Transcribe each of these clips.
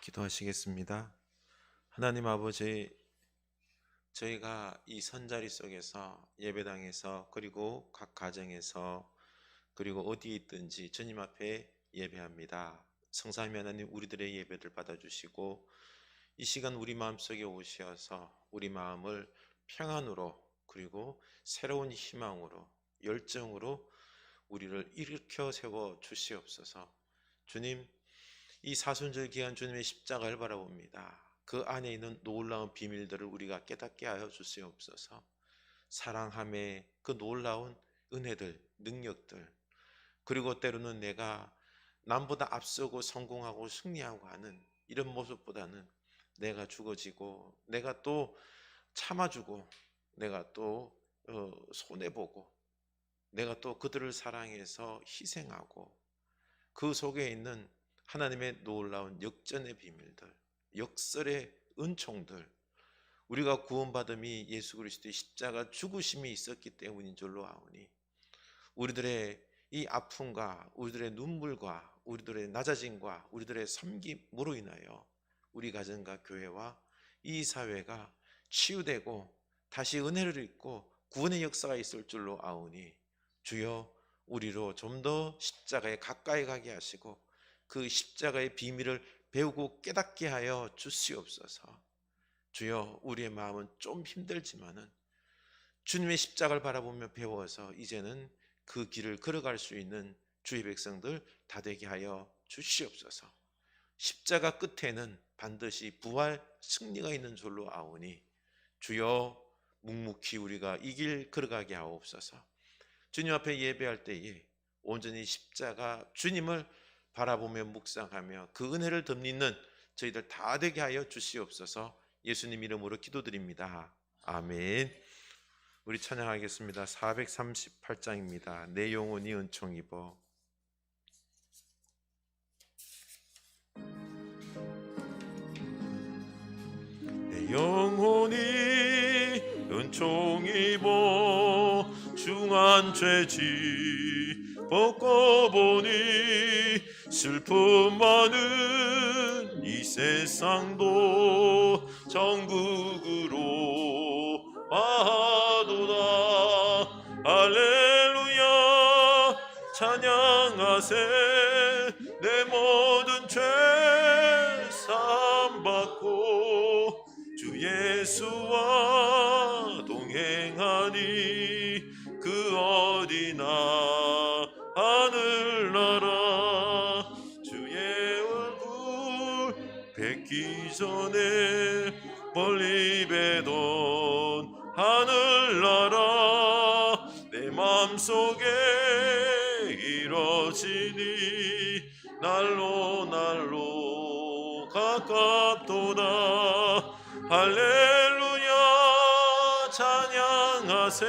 기도하시겠습니다. 하나님 아버지, 저희가 이 선자리 속에서 예배당에서 그리고 각 가정에서 그리고 어디에 있든지 주님 앞에 예배합니다. 성삼위 하나님, 우리들의 예배를 받아주시고 이 시간 우리 마음속에 오셔서 우리 마음을 평안으로 그리고 새로운 희망으로 열정으로 우리를 일으켜 세워 주시옵소서. 주님, 이 사순절 기간 주님의 십자가를 바라봅니다. 그 안에 있는 놀라운 비밀들을 우리가 깨닫게 하여 주시옵소서. 사랑함의 그 놀라운 은혜들, 능력들, 그리고 때로는 내가 남보다 앞서고 성공하고 승리하고 하는 이런 모습보다는 내가 죽어지고 내가 또 참아주고 내가 또 손해보고 내가 또 그들을 사랑해서 희생하고 그 속에 있는 하나님의 놀라운 역전의 비밀들, 역설의 은총들, 우리가 구원받음이 예수 그리스도의 십자가 죽으심이 있었기 때문인 줄로 아오니 우리들의 이 아픔과 우리들의 눈물과 우리들의 낮아짐과 우리들의 섬김으로 인하여 우리 가정과 교회와 이 사회가 치유되고 다시 은혜를 입고 구원의 역사가 있을 줄로 아오니 주여, 우리로 좀 더 십자가에 가까이 가게 하시고 그 십자가의 비밀을 배우고 깨닫게 하여 주시옵소서. 주여, 우리의 마음은 좀 힘들지만은 주님의 십자가를 바라보며 배워서 이제는 그 길을 걸어갈 수 있는 주의 백성들 다 되게 하여 주시옵소서. 십자가 끝에는 반드시 부활 승리가 있는 줄로 아오니 주여, 묵묵히 우리가 이 길 걸어가게 하옵소서. 주님 앞에 예배할 때에 온전히 십자가 주님을 바라보며 묵상하며 그 은혜를 덧입는 저희들 다 되게 하여 주시옵소서. 예수님 이름으로 기도드립니다. 아멘. 우리 찬양하겠습니다. 438장입니다. 내 영혼이 은총 입어. 내 영혼이 은총 입어 중한 죄지 벗고 보니 슬픔 많은 이 세상도 천국으로 와도다. 할렐루야 찬양하세. 내 모든 죄 사함받고 주 예수와 동행하니 그 어디나 하늘나라. 주의 얼굴 뵙기 전에 멀리 뵈던 하늘나라 내 맘속에 이뤄지니 날로 날로 가깝도다. 할렐루야 찬양하세.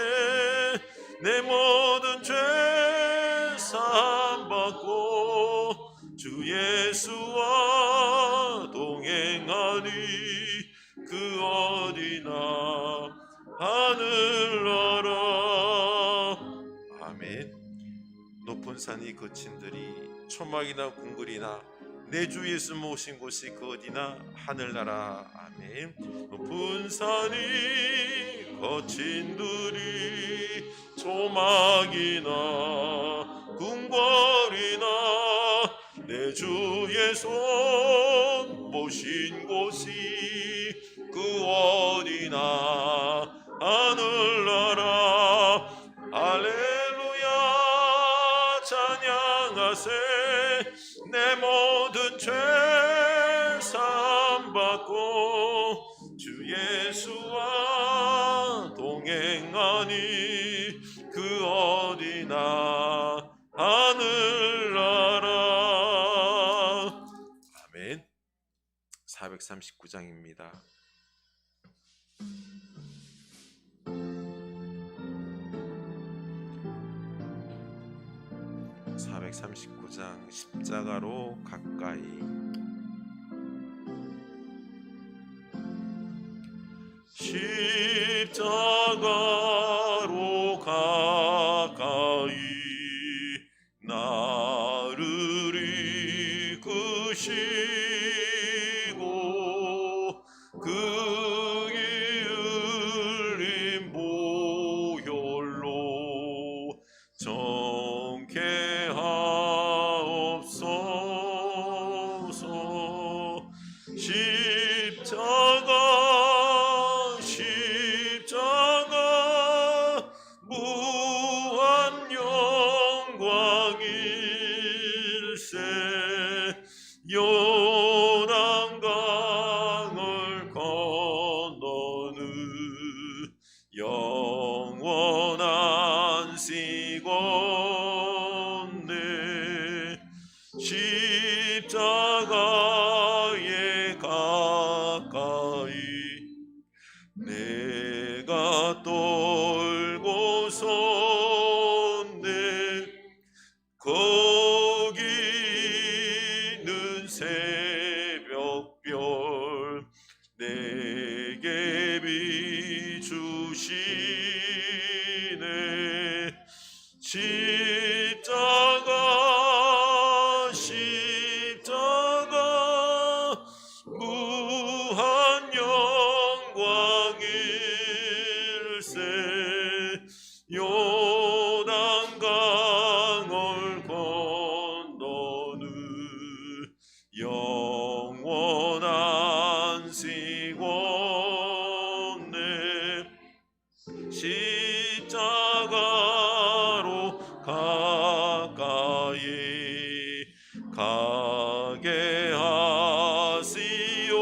내 모든 죄 사함받고 주 예수와 동행하니 그 어디나 하늘나라. 아멘. 높은 산이 거친들이 초막이나 궁궐이나 내 주 예수 모신 곳이 그 어디나 하늘나라. 아멘. 높은 산이 거친들이 초막이나 궁궐이나 내 주의 손 모신 곳이 그 어디나 하늘나라. 할렐루야 찬양하세. 내 모든 죄 사함받고 주 예수와 동행하니 그 어디나 하늘나라. 아멘. 439장입니다. 439장 십자가로 가까이. 십자가로 가까이 나를 이끄시고 십자가에 가까이 내가 떨고섰네. 거기는 새벽별 내게 비추시네. 십자가 무한 영광일세. 요단강을 건너는 영원한 시원네. 십자가로 가까이 가게 하시옵고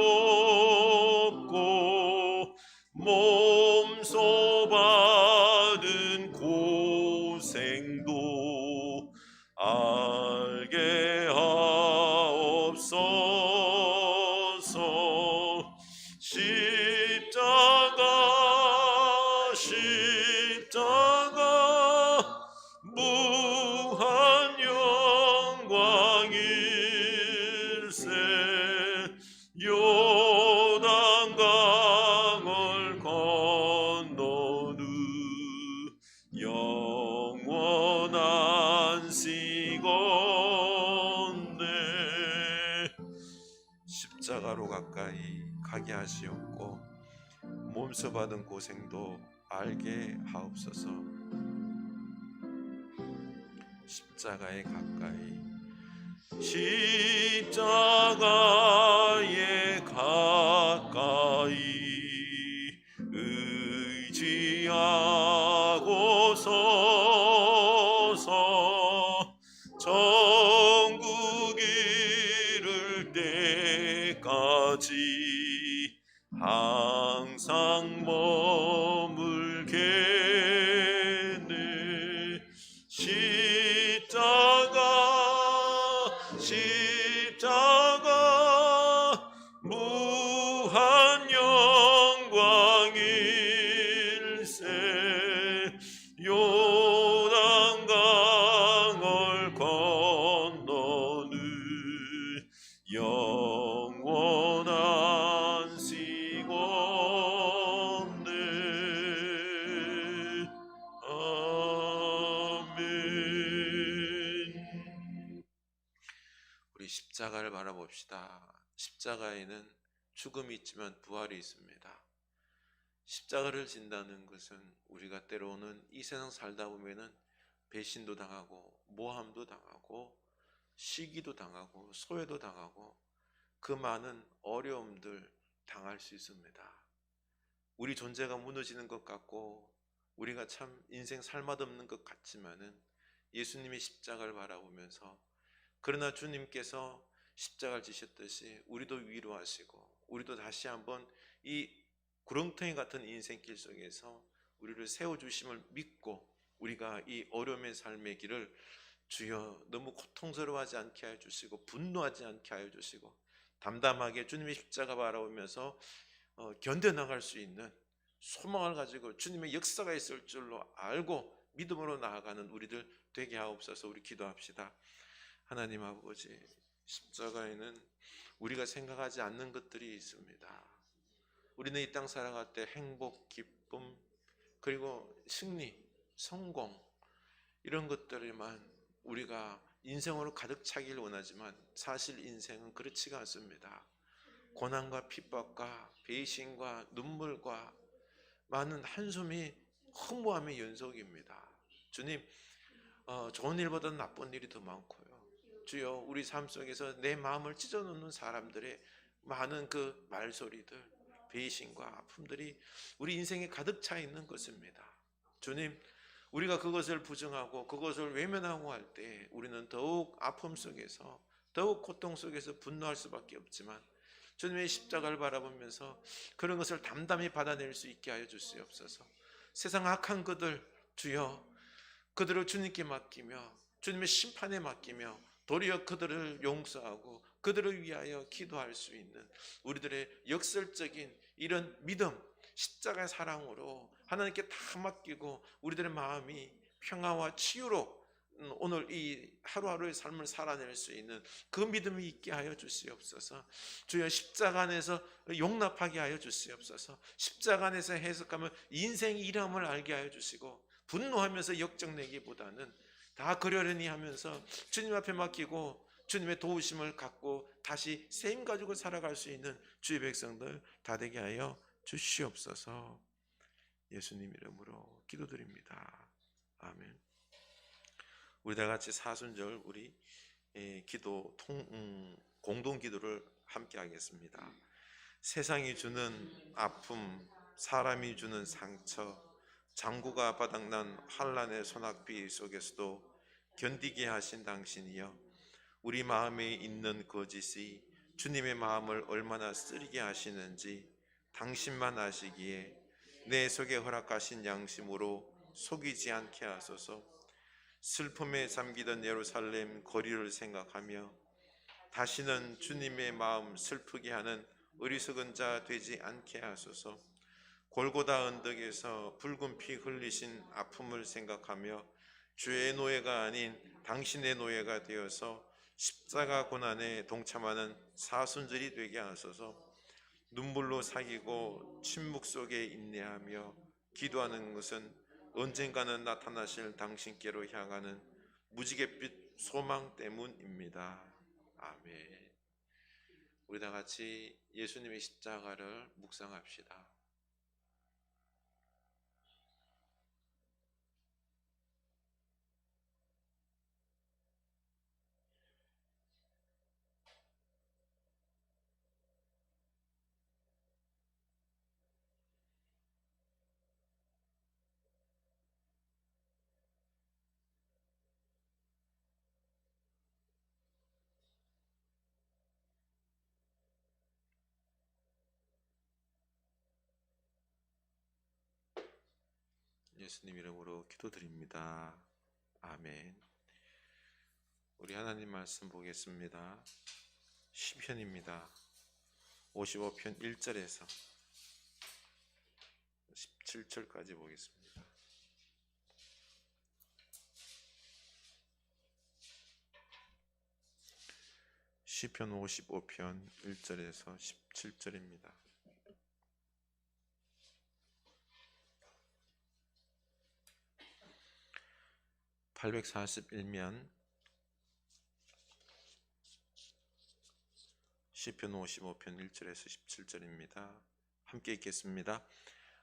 몸소 받은 고생도 알게 하옵소서. 십자가 무한 영광일세. 요단강을 건너는 영원한 시건네. 십자가로 가까이 가게 하시옵고 몸소 받은 고생도 알게 하옵소서. 십자가에 가까이 십자가에 가까이 의지하고 서서 천국 이를 때까지 항상 머물겠네. 십자가 무한 영광일세. 요단강을 건너는 영원한 시건네. 아멘. 우리 십자가를 바라봅시다. 십자가에는 죽음이 있지만 부활이 있습니다. 십자가를 진다는 것은 우리가 때로는 이 세상 살다 보면은 배신도 당하고 모함도 당하고 시기도 당하고 소외도 당하고 그 많은 어려움들 당할 수 있습니다. 우리 존재가 무너지는 것 같고 우리가 참 인생 살맛없는 것 같지만은 예수님의 십자가를 바라보면서, 그러나 주님께서 십자가를 지셨듯이 우리도 위로하시고 우리도 다시 한번 이 구렁텅이 같은 인생길 속에서 우리를 세워주심을 믿고 우리가 이 어려움의 삶의 길을 주여 너무 고통스러워하지 않게 하여 주시고 분노하지 않게 하여 주시고 담담하게 주님의 십자가 바라보면서 견뎌나갈 수 있는 소망을 가지고 주님의 역사가 있을 줄로 알고 믿음으로 나아가는 우리들 되게 하옵소서. 우리 기도합시다. 하나님 아버지, 십자가에는 우리가 생각하지 않는 것들이 있습니다. 우리는 이 땅 살아갈 때 행복, 기쁨, 그리고 승리, 성공 이런 것들에만 우리가 인생으로 가득 차기를 원하지만 사실 인생은 그렇지가 않습니다. 고난과 핍박과 배신과 눈물과 많은 한숨이 허무함의 연속입니다. 주님, 좋은 일보다 나쁜 일이 더 많고요. 주여, 우리 삶 속에서 내 마음을 찢어놓는 사람들의 많은 그 말소리들, 배신과 아픔들이 우리 인생에 가득 차 있는 것입니다. 주님, 우리가 그것을 부정하고 그것을 외면하고 할 때 우리는 더욱 아픔 속에서, 더욱 고통 속에서 분노할 수밖에 없지만 주님의 십자가를 바라보면서 그런 것을 담담히 받아낼 수 있게 하여 주시옵소서. 세상 악한 것들 주여 그들을 주님께 맡기며 주님의 심판에 맡기며 도리어 그들을 용서하고 그들을 위하여 기도할 수 있는 우리들의 역설적인 이런 믿음, 십자가의 사랑으로 하나님께 다 맡기고 우리들의 마음이 평화와 치유로 오늘 이 하루하루의 삶을 살아낼 수 있는 그 믿음이 있게 하여 주시옵소서. 주여, 십자가 안에서 용납하게 하여 주시옵소서. 십자가 안에서 해석하면 인생의 이름을 알게 하여 주시고 분노하면서 역정내기보다는 다 그러려니 하면서 주님 앞에 맡기고 주님의 도우심을 갖고 다시 셈 가지고 살아갈 수 있는 주의 백성들 다 되게 하여 주시옵소서. 예수님 이름으로 기도드립니다. 아멘. 우리 다 같이 사순절 우리 기도 공동 기도를 함께 하겠습니다. 세상이 주는 아픔, 사람이 주는 상처, 장구가 바닥난 환난의 소낙비 속에서도 견디게 하신 당신이여, 우리 마음에 있는 거짓이 주님의 마음을 얼마나 쓰리게 하시는지 당신만 아시기에 내 속에 허락하신 양심으로 속이지 않게 하소서. 슬픔에 잠기던 예루살렘 거리를 생각하며 다시는 주님의 마음 슬프게 하는 어리석은 자 되지 않게 하소서. 골고다 언덕에서 붉은 피 흘리신 아픔을 생각하며 주의 노예가 아닌 당신의 노예가 되어서 십자가 고난에 동참하는 사순절이 되게 하소서. 눈물로 사귀고 침묵 속에 인내하며 기도하는 것은 언젠가는 나타나실 당신께로 향하는 무지갯빛 소망 때문입니다. 아멘. 우리 다 같이 예수님의 십자가를 묵상합시다. 예수님 이름으로 기도드립니다. 아멘. 우리 하나님 말씀 보겠습니다. 시편입니다. 55편 1절에서 17절까지 보겠습니다. 시편 55편 1절에서 17절입니다. 841면 시편 55편 1절에서 17절입니다. 함께 읽겠습니다.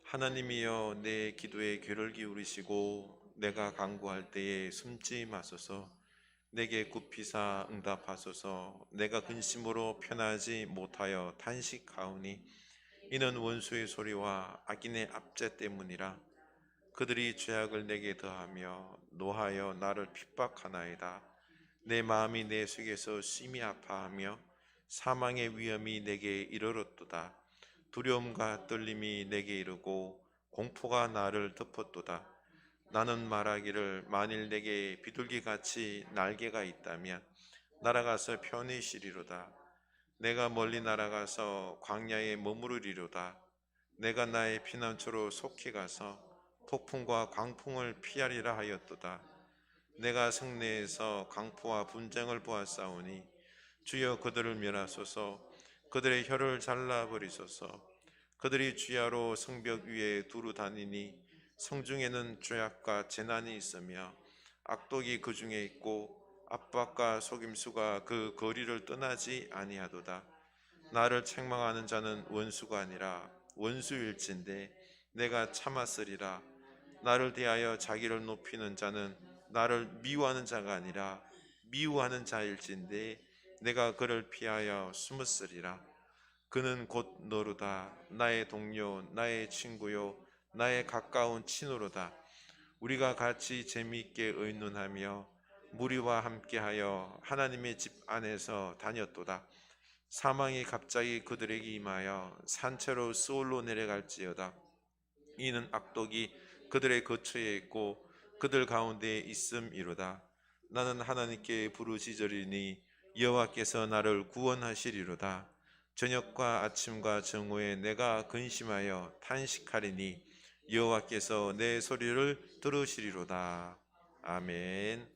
하나님이여, 내 기도에 귀를 기울이시고 내가 간구할 때에 숨지 마소서. 내게 굽히사 응답하소서. 내가 근심으로 편하지 못하여 탄식하오니 이는 원수의 소리와 악인의 압제 때문이라. 그들이 죄악을 내게 더하며 노하여 나를 핍박하나이다. 내 마음이 내 속에서 심히 아파하며 사망의 위험이 내게 이르렀도다. 두려움과 떨림이 내게 이르고 공포가 나를 덮었도다. 나는 말하기를, 만일 내게 비둘기같이 날개가 있다면 날아가서 편히 쉬리로다. 내가 멀리 날아가서 광야에 머무르리로다. 내가 나의 피난처로 속히 가서 폭풍과 광풍을 피하리라 하였도다. 내가 성내에서 강포와 분쟁을 보았사오니 주여 그들을 멸하소서. 그들의 혀를 잘라버리소서. 그들이 주야로 성벽 위에 두루 다니니 성중에는 죄악과 재난이 있으며 악독이 그 중에 있고 압박과 속임수가 그 거리를 떠나지 아니하도다. 나를 책망하는 자는 원수가 아니라 원수일진데 내가 참았으리라. 나를 대하여 자기를 높이는 자는 나를 미워하는 자가 아니라 미워하는 자일진데 내가 그를 피하여 숨었으리라. 그는 곧 너로다. 나의 동료, 나의 친구요, 나의 가까운 친구로다. 우리가 같이 재미있게 의논하며 무리와 함께하여 하나님의 집 안에서 다녔도다. 사망이 갑자기 그들에게 임하여 산채로 스올로 내려갈지어다. 이는 악독이 그들의 거처에 있고 그들 가운데 있음이로다. 나는 하나님께 부르짖으리니 여호와께서 나를 구원하시리로다. 저녁과 아침과 정오에 내가 근심하여 탄식하리니 여호와께서 내 소리를 들으시리로다. 아멘.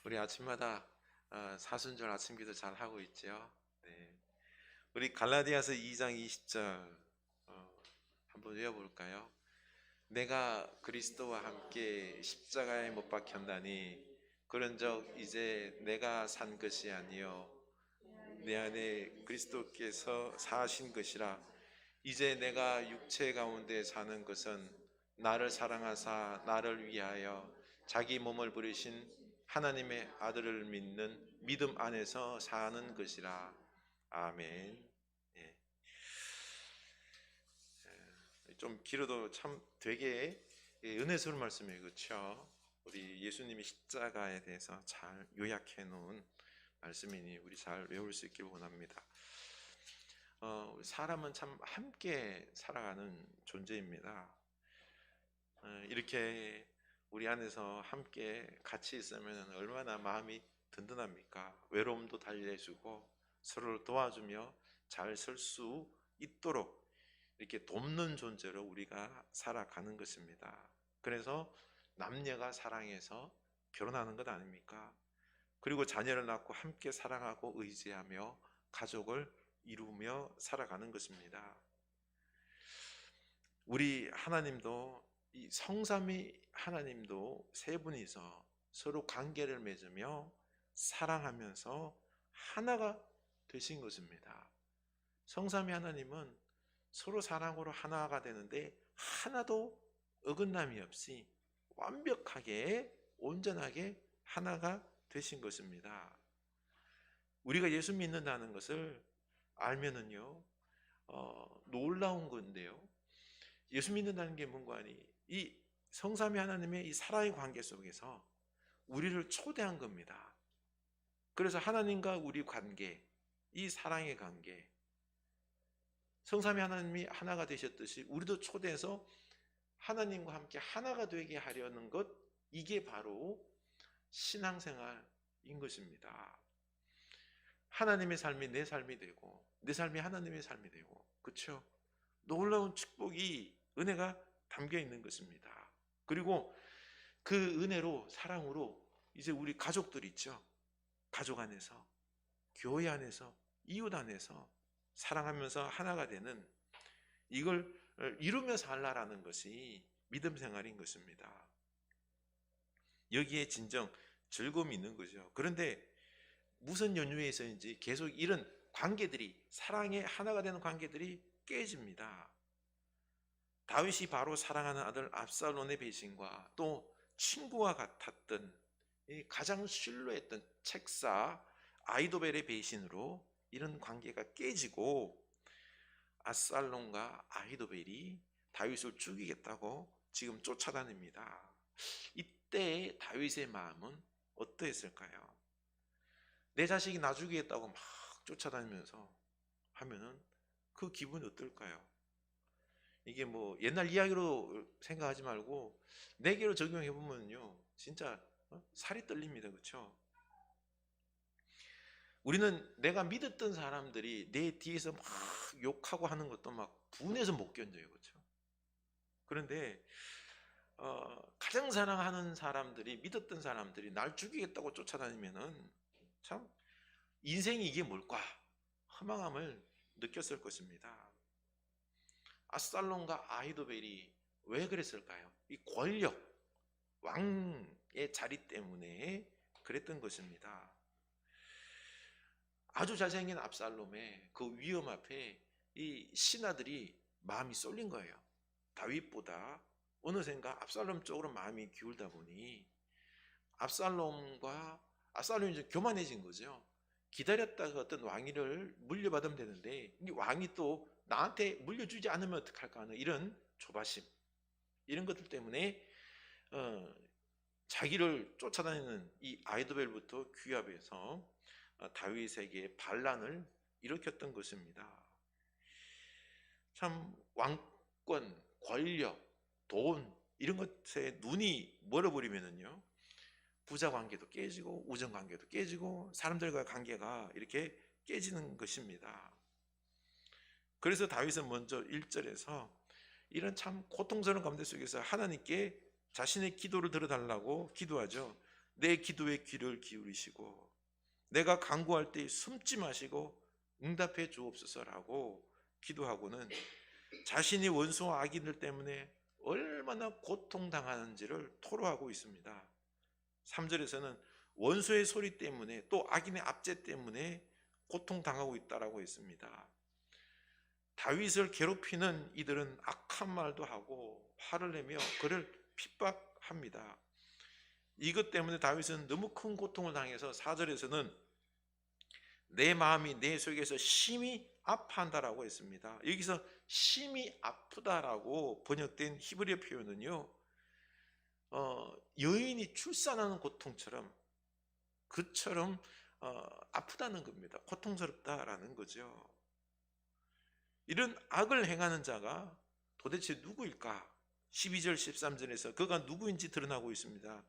우리 아침마다 사순절 아침기도 잘 하고 있죠. 네. 우리 갈라디아서 2장 20절 한번 외워볼까요? 내가 그리스도와 함께 십자가에 못 박혔나니 그런적 이제 내가 산 것이 아니요 내 안에 그리스도께서 사신 것이라. 이제 내가 육체 가운데 사는 것은 나를 사랑하사 나를 위하여 자기 몸을 부리신 하나님의 아들을 믿는 믿음 안에서 사는 것이라. 아멘. 예. 좀 길어도 참 되게 은혜스러운 말씀이에요, 그렇죠? 우리 예수님이 십자가에 대해서 잘 요약해 놓은 말씀이니 우리 잘 외울 수 있길 원합니다. 사람은 참 함께 살아가는 존재입니다. 이렇게 우리 안에서 함께 같이 있으면 얼마나 마음이 든든합니까? 외로움도 달래주고 서로를 도와주며 잘 설 수 있도록 이렇게 돕는 존재로 우리가 살아가는 것입니다. 그래서 남녀가 사랑해서 결혼하는 것 아닙니까? 그리고 자녀를 낳고 함께 사랑하고 의지하며 가족을 이루며 살아가는 것입니다. 우리 하나님도 이 성삼위 하나님도 세 분이서 서로 관계를 맺으며 사랑하면서 하나가 되신 것입니다. 성삼위 하나님은 서로 사랑으로 하나가 되는데 하나도 어긋남이 없이 완벽하게 온전하게 하나가 되신 것입니다. 우리가 예수 믿는다는 것을 알면은요 놀라운 건데요. 예수 믿는다는 게 뭔가 하니 이 성삼위 하나님의 이 사랑의 관계 속에서 우리를 초대한 겁니다. 그래서 하나님과 우리 관계, 이 사랑의 관계, 성삼위 하나님이 하나가 되셨듯이 우리도 초대해서 하나님과 함께 하나가 되게 하려는 것, 이게 바로 신앙생활인 것입니다. 하나님의 삶이 내 삶이 되고 내 삶이 하나님의 삶이 되고, 그렇죠? 놀라운 축복이, 은혜가 담겨 있는 것입니다. 그리고 그 은혜로, 사랑으로 이제 우리 가족들 있죠. 가족 안에서, 교회 안에서, 이웃 안에서 사랑하면서 하나가 되는, 이걸 이루며 살라라는 것이 믿음 생활인 것입니다. 여기에 진정 즐거움이 있는 거죠. 그런데 무슨 연유에서인지 계속 이런 관계들이, 사랑의 하나가 되는 관계들이 깨집니다. 다윗이 바로 사랑하는 아들 압살롬의 배신과 또 친구와 같았던 가장 신뢰했던 책사 아히도벨의 배신으로 이런 관계가 깨지고 압살롬과 아히도벨이 다윗을 죽이겠다고 지금 쫓아다닙니다. 이때 다윗의 마음은 어떠했을까요? 내 자식이 나 죽이겠다고 막 쫓아다니면서 하면은 그 기분이 어떨까요? 이게 뭐 옛날 이야기로 생각하지 말고 내게로 적용해 보면요, 진짜 살이 떨립니다, 그렇죠? 우리는 내가 믿었던 사람들이 내 뒤에서 막 욕하고 하는 것도 막 분해서 못 견뎌요, 그렇죠? 그런데 가장 사랑하는 사람들이, 믿었던 사람들이 날 죽이겠다고 쫓아다니면은 참 인생이 이게 뭘까 허망함을 느꼈을 것입니다. 압살롬과 아히도벨이 왜 그랬을까요? 이 권력, 왕의 자리 때문에 그랬던 것입니다. 아주 잘생긴 압살롬의 그 위험 앞에 이 신하들이 마음이 쏠린 거예요. 다윗보다 어느샌가 압살롬 쪽으로 마음이 기울다 보니 압살롬이 이제 교만해진 거죠. 기다렸다가 어떤 왕위를 물려받으면 되는데 이 왕이 또 나한테 물려주지 않으면 어떡할까 하는 이런 조바심, 이런 것들 때문에 자기를 쫓아다니는 이 아히도벨부터 규합해서 다윗에게 반란을 일으켰던 것입니다. 참 왕권, 권력, 돈 이런 것에 눈이 멀어버리면은요 부자 관계도 깨지고 우정 관계도 깨지고 사람들과의 관계가 이렇게 깨지는 것입니다. 그래서 다윗은 먼저 1절에서 이런 참 고통스러운 가운데 속에서 하나님께 자신의 기도를 들어달라고 기도하죠. 내 기도에 귀를 기울이시고 내가 간구할 때 숨지 마시고 응답해 주옵소서라고 기도하고는 자신이 원수와 악인들 때문에 얼마나 고통당하는지를 토로하고 있습니다. 3절에서는 원수의 소리 때문에 또 악인의 압제 때문에 고통당하고 있다라고 했습니다. 다윗을 괴롭히는 이들은 악한 말도 하고 화를 내며 그를 핍박합니다. 이것 때문에 다윗은 너무 큰 고통을 당해서 4절에서는 내 마음이 내 속에서 심히 아파한다라고 했습니다. 여기서 심히 아프다라고 번역된 히브리어 표현은요 여인이 출산하는 고통처럼 그처럼 아프다는 겁니다. 고통스럽다라는 거죠. 이런 악을 행하는 자가 도대체 누구일까? 12절 13절에서 그가 누구인지 드러나고 있습니다.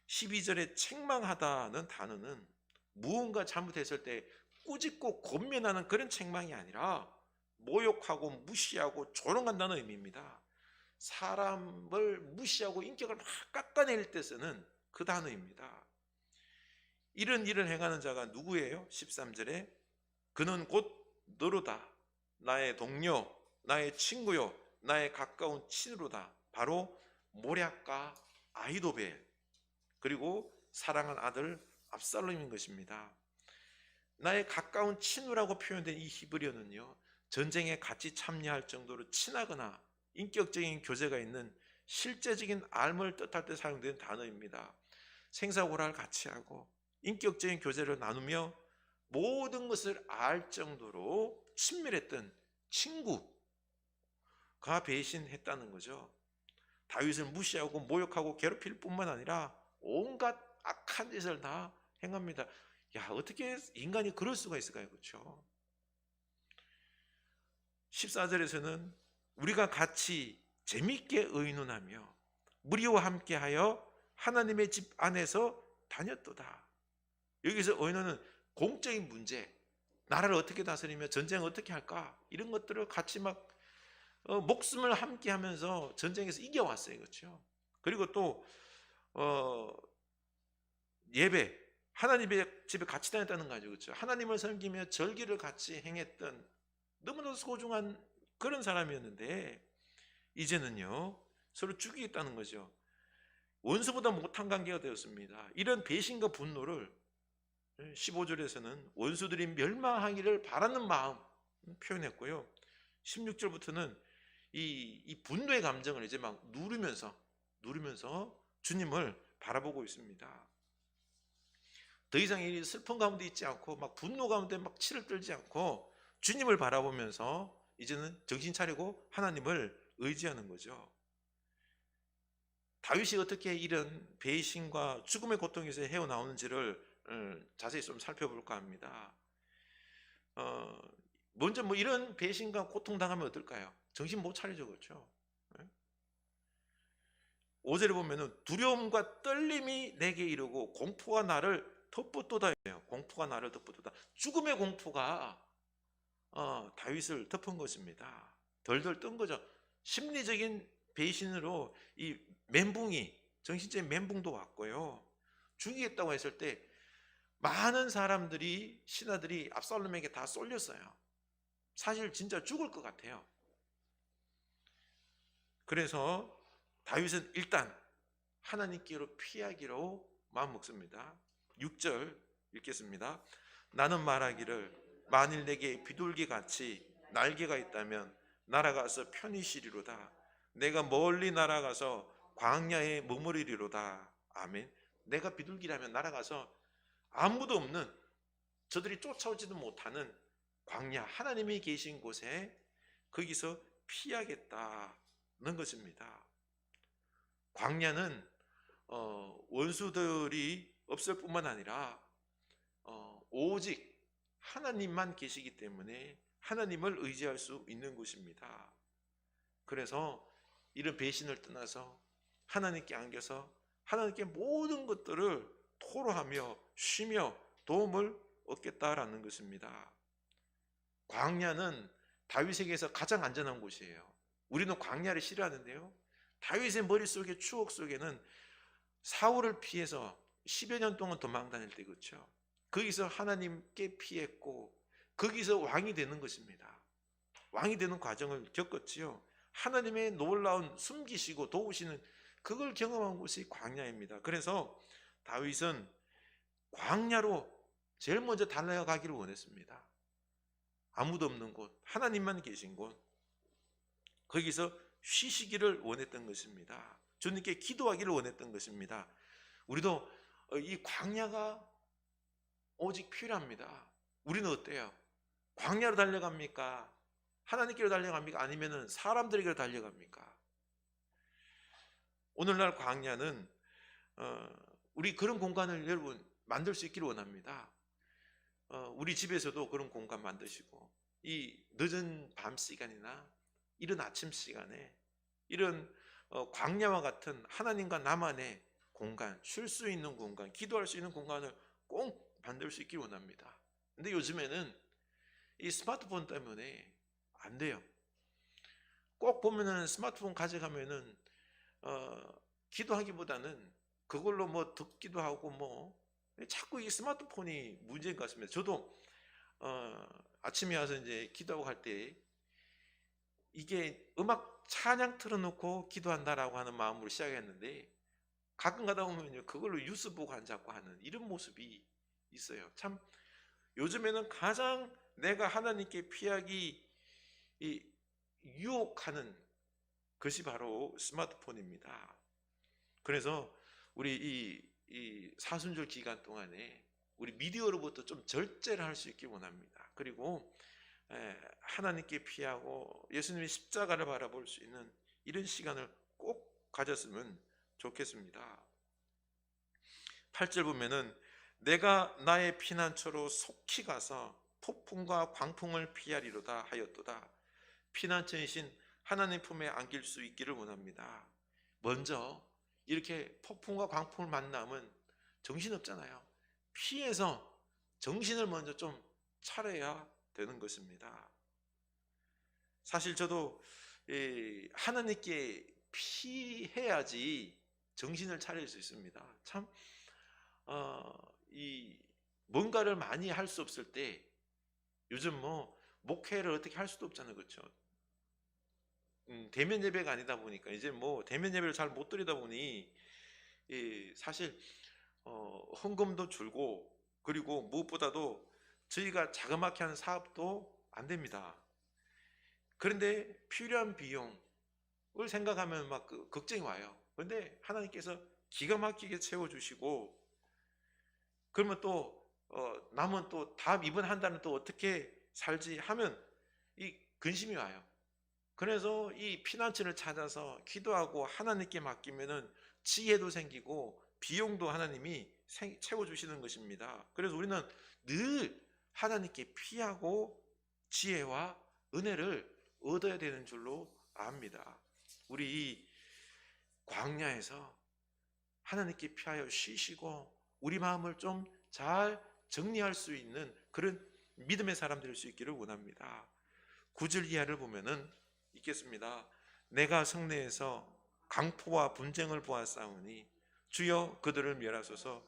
12절에 책망하다는 단어는 무언가 잘못했을 때 꾸짖고 권면하는 그런 책망이 아니라 모욕하고 무시하고 조롱한다는 의미입니다. 사람을 무시하고 인격을 막 깎아낼 때 쓰는 그 단어입니다. 이런 일을 행하는 자가 누구예요? 13절에 그는 곧 너로다. 나의 동료, 나의 친구요, 나의 가까운 친으로다. 바로 모략과 아히도벨 그리고 사랑한 아들 압살롬인 것입니다. 나의 가까운 친구라고 표현된 이 히브리어는요 전쟁에 같이 참여할 정도로 친하거나 인격적인 교제가 있는 실제적인 알을 뜻할 때 사용된 단어입니다. 생사고라를 같이 하고 인격적인 교제를 나누며 모든 것을 알 정도로 친밀했던 친구가 배신했다는 거죠. 다윗을 무시하고 모욕하고 괴롭힐 뿐만 아니라 온갖 악한 짓을 다 행합니다. 야, 어떻게 인간이 그럴 수가 있을까요? 그렇죠? 14절에서는 우리가 같이 재밌게 의논하며 무리와 함께하여 하나님의 집 안에서 다녔도다. 여기서 의논은 공적인 문제, 나라를 어떻게 다스리며 전쟁을 어떻게 할까 이런 것들을 같이 막 목숨을 함께하면서 전쟁에서 이겨왔어요. 그렇죠? 그리고 또 예배, 하나님의 집에 같이 다녔다는 거죠. 그렇죠? 하나님을 섬기며 절기를 같이 행했던 너무나 소중한 그런 사람이었는데 이제는요 서로 죽이겠다는 거죠. 원수보다 못한 관계가 되었습니다. 이런 배신과 분노를 15절에서는 원수들이 멸망하기를 바라는 마음 표현했고요. 16절부터는 이 분노의 감정을 이제 막 누르면서 주님을 바라보고 있습니다. 더 이상 이 슬픈 가운데 있지 않고 막 분노 가운데 막 치를 떨지 않고 주님을 바라보면서 이제는 정신 차리고 하나님을 의지하는 거죠. 다윗이 어떻게 이런 배신과 죽음의 고통에서 헤어나오는지를 자세히 좀 살펴볼까 합니다. 먼저 뭐 이런 배신과 고통 당하면 어떨까요? 정신 못 차리죠. 그렇죠? 5절에 보면은 두려움과 떨림이 내게 이르고 공포가 나를 덮었도다예요. 공포가 나를 덮었도다. 죽음의 공포가 다윗을 덮은 것입니다. 덜덜 뜬 거죠. 심리적인 배신으로 이 멘붕이 정신적인 멘붕도 왔고요. 죽이겠다고 했을 때 많은 사람들이 신하들이 압살롬에게 다 쏠렸어요. 사실 진짜 죽을 것 같아요. 그래서 다윗은 일단 하나님께로 피하기로 마음먹습니다. 6절 읽겠습니다. 나는 말하기를 만일 내게 비둘기같이 날개가 있다면 날아가서 편히 쉬리로다. 내가 멀리 날아가서 광야에 머무르리로다. 아멘. 내가 비둘기라면 날아가서 아무도 없는 저들이 쫓아오지도 못하는 광야 하나님이 계신 곳에 거기서 피하겠다는 것입니다. 광야는 원수들이 없을 뿐만 아니라 오직 하나님만 계시기 때문에 하나님을 의지할 수 있는 것입니다. 그래서 이런 배신을 떠나서 하나님께 안겨서 하나님께 모든 것들을 토로하며 쉬며 도움을 얻겠다라는 것입니다. 광야는 다윗에게서 가장 안전한 곳이에요. 우리는 광야를 싫어하는데요, 다윗의 머릿속에 추억 속에는 사울을 피해서 10여 년 동안 도망 다닐 때, 그렇죠? 거기서 하나님께 피했고 거기서 왕이 되는 것입니다. 왕이 되는 과정을 겪었지요. 하나님의 놀라운 숨기시고 도우시는 그걸 경험한 곳이 광야입니다. 그래서 다윗은 광야로 제일 먼저 달려가기를 원했습니다. 아무도 없는 곳, 하나님만 계신 곳, 거기서 쉬시기를 원했던 것입니다. 주님께 기도하기를 원했던 것입니다. 우리도 이 광야가 오직 필요합니다. 우리는 어때요? 광야로 달려갑니까? 하나님께로 달려갑니까? 아니면 사람들에게로 달려갑니까? 오늘날 광야는 우리 그런 공간을 여러분 만들 수 있기를 원합니다. 우리 집에서도 그런 공간 만드시고, 이 늦은 밤 시간이나 이른 아침 시간에 이런 광야와 같은 하나님과 나만의 공간, 쉴 수 있는 공간, 기도할 수 있는 공간을 꼭 만들 수 있길 원합니다. 근데 요즘에는 이 스마트폰 때문에 안 돼요. 꼭 보면은 스마트폰 가져가면은 기도하기보다는 그걸로 뭐 듣기도 하고 뭐 자꾸 이 스마트폰이 문제인 것 같습니다. 저도 아침에 와서 이제 기도하고 할 때 이게 음악 찬양 틀어놓고 기도한다라고 하는 마음으로 시작했는데, 가끔 가다 보면요 그걸로 뉴스 보고 앉았고 하는 이런 모습이 있어요. 참 요즘에는 가장 내가 하나님께 피하기 유혹하는 것이 바로 스마트폰입니다. 그래서 우리 이 사순절 기간 동안에 우리 미디어로부터 좀 절제를 할 수 있길 원합니다. 그리고 하나님께 피하고 예수님의 십자가를 바라볼 수 있는 이런 시간을 꼭 가졌으면 좋겠습니다. 8절 보면은 내가 나의 피난처로 속히 가서 폭풍과 광풍을 피하리로다 하였도다. 피난처이신 하나님 품에 안길 수 있기를 원합니다. 먼저 이렇게 폭풍과 광풍을 만나면 정신없잖아요. 피해서 정신을 먼저 좀 차려야 되는 것입니다. 사실 저도 하나님께 피해야지 정신을 차릴 수 있습니다. 참 이 뭔가를 많이 할 수 없을 때, 요즘 뭐 목회를 어떻게 할 수도 없잖아요, 그렇죠? 대면 예배가 아니다 보니까 이제 뭐 대면 예배를 잘 못 드리다 보니 사실 헌금도 줄고, 그리고 무엇보다도 저희가 자그마치 하는 사업도 안 됩니다. 그런데 필요한 비용을 생각하면 막 걱정이 와요. 그런데 하나님께서 기가 막히게 채워주시고, 그러면 또 남은 또 다음 이번 한 달은 또 어떻게 살지 하면 이 근심이 와요. 그래서 이 피난처를 찾아서 기도하고 하나님께 맡기면은 지혜도 생기고 비용도 하나님이 채워주시는 것입니다. 그래서 우리는 늘 하나님께 피하고 지혜와 은혜를 얻어야 되는 줄로 압니다. 우리 이 광야에서 하나님께 피하여 쉬시고 우리 마음을 좀 잘 정리할 수 있는 그런 믿음의 사람 될 수 있기를 원합니다. 9절 이하를 보면은 읽겠습니다. 내가 성내에서 강포와 분쟁을 보았사오니 주여 그들을 멸하소서.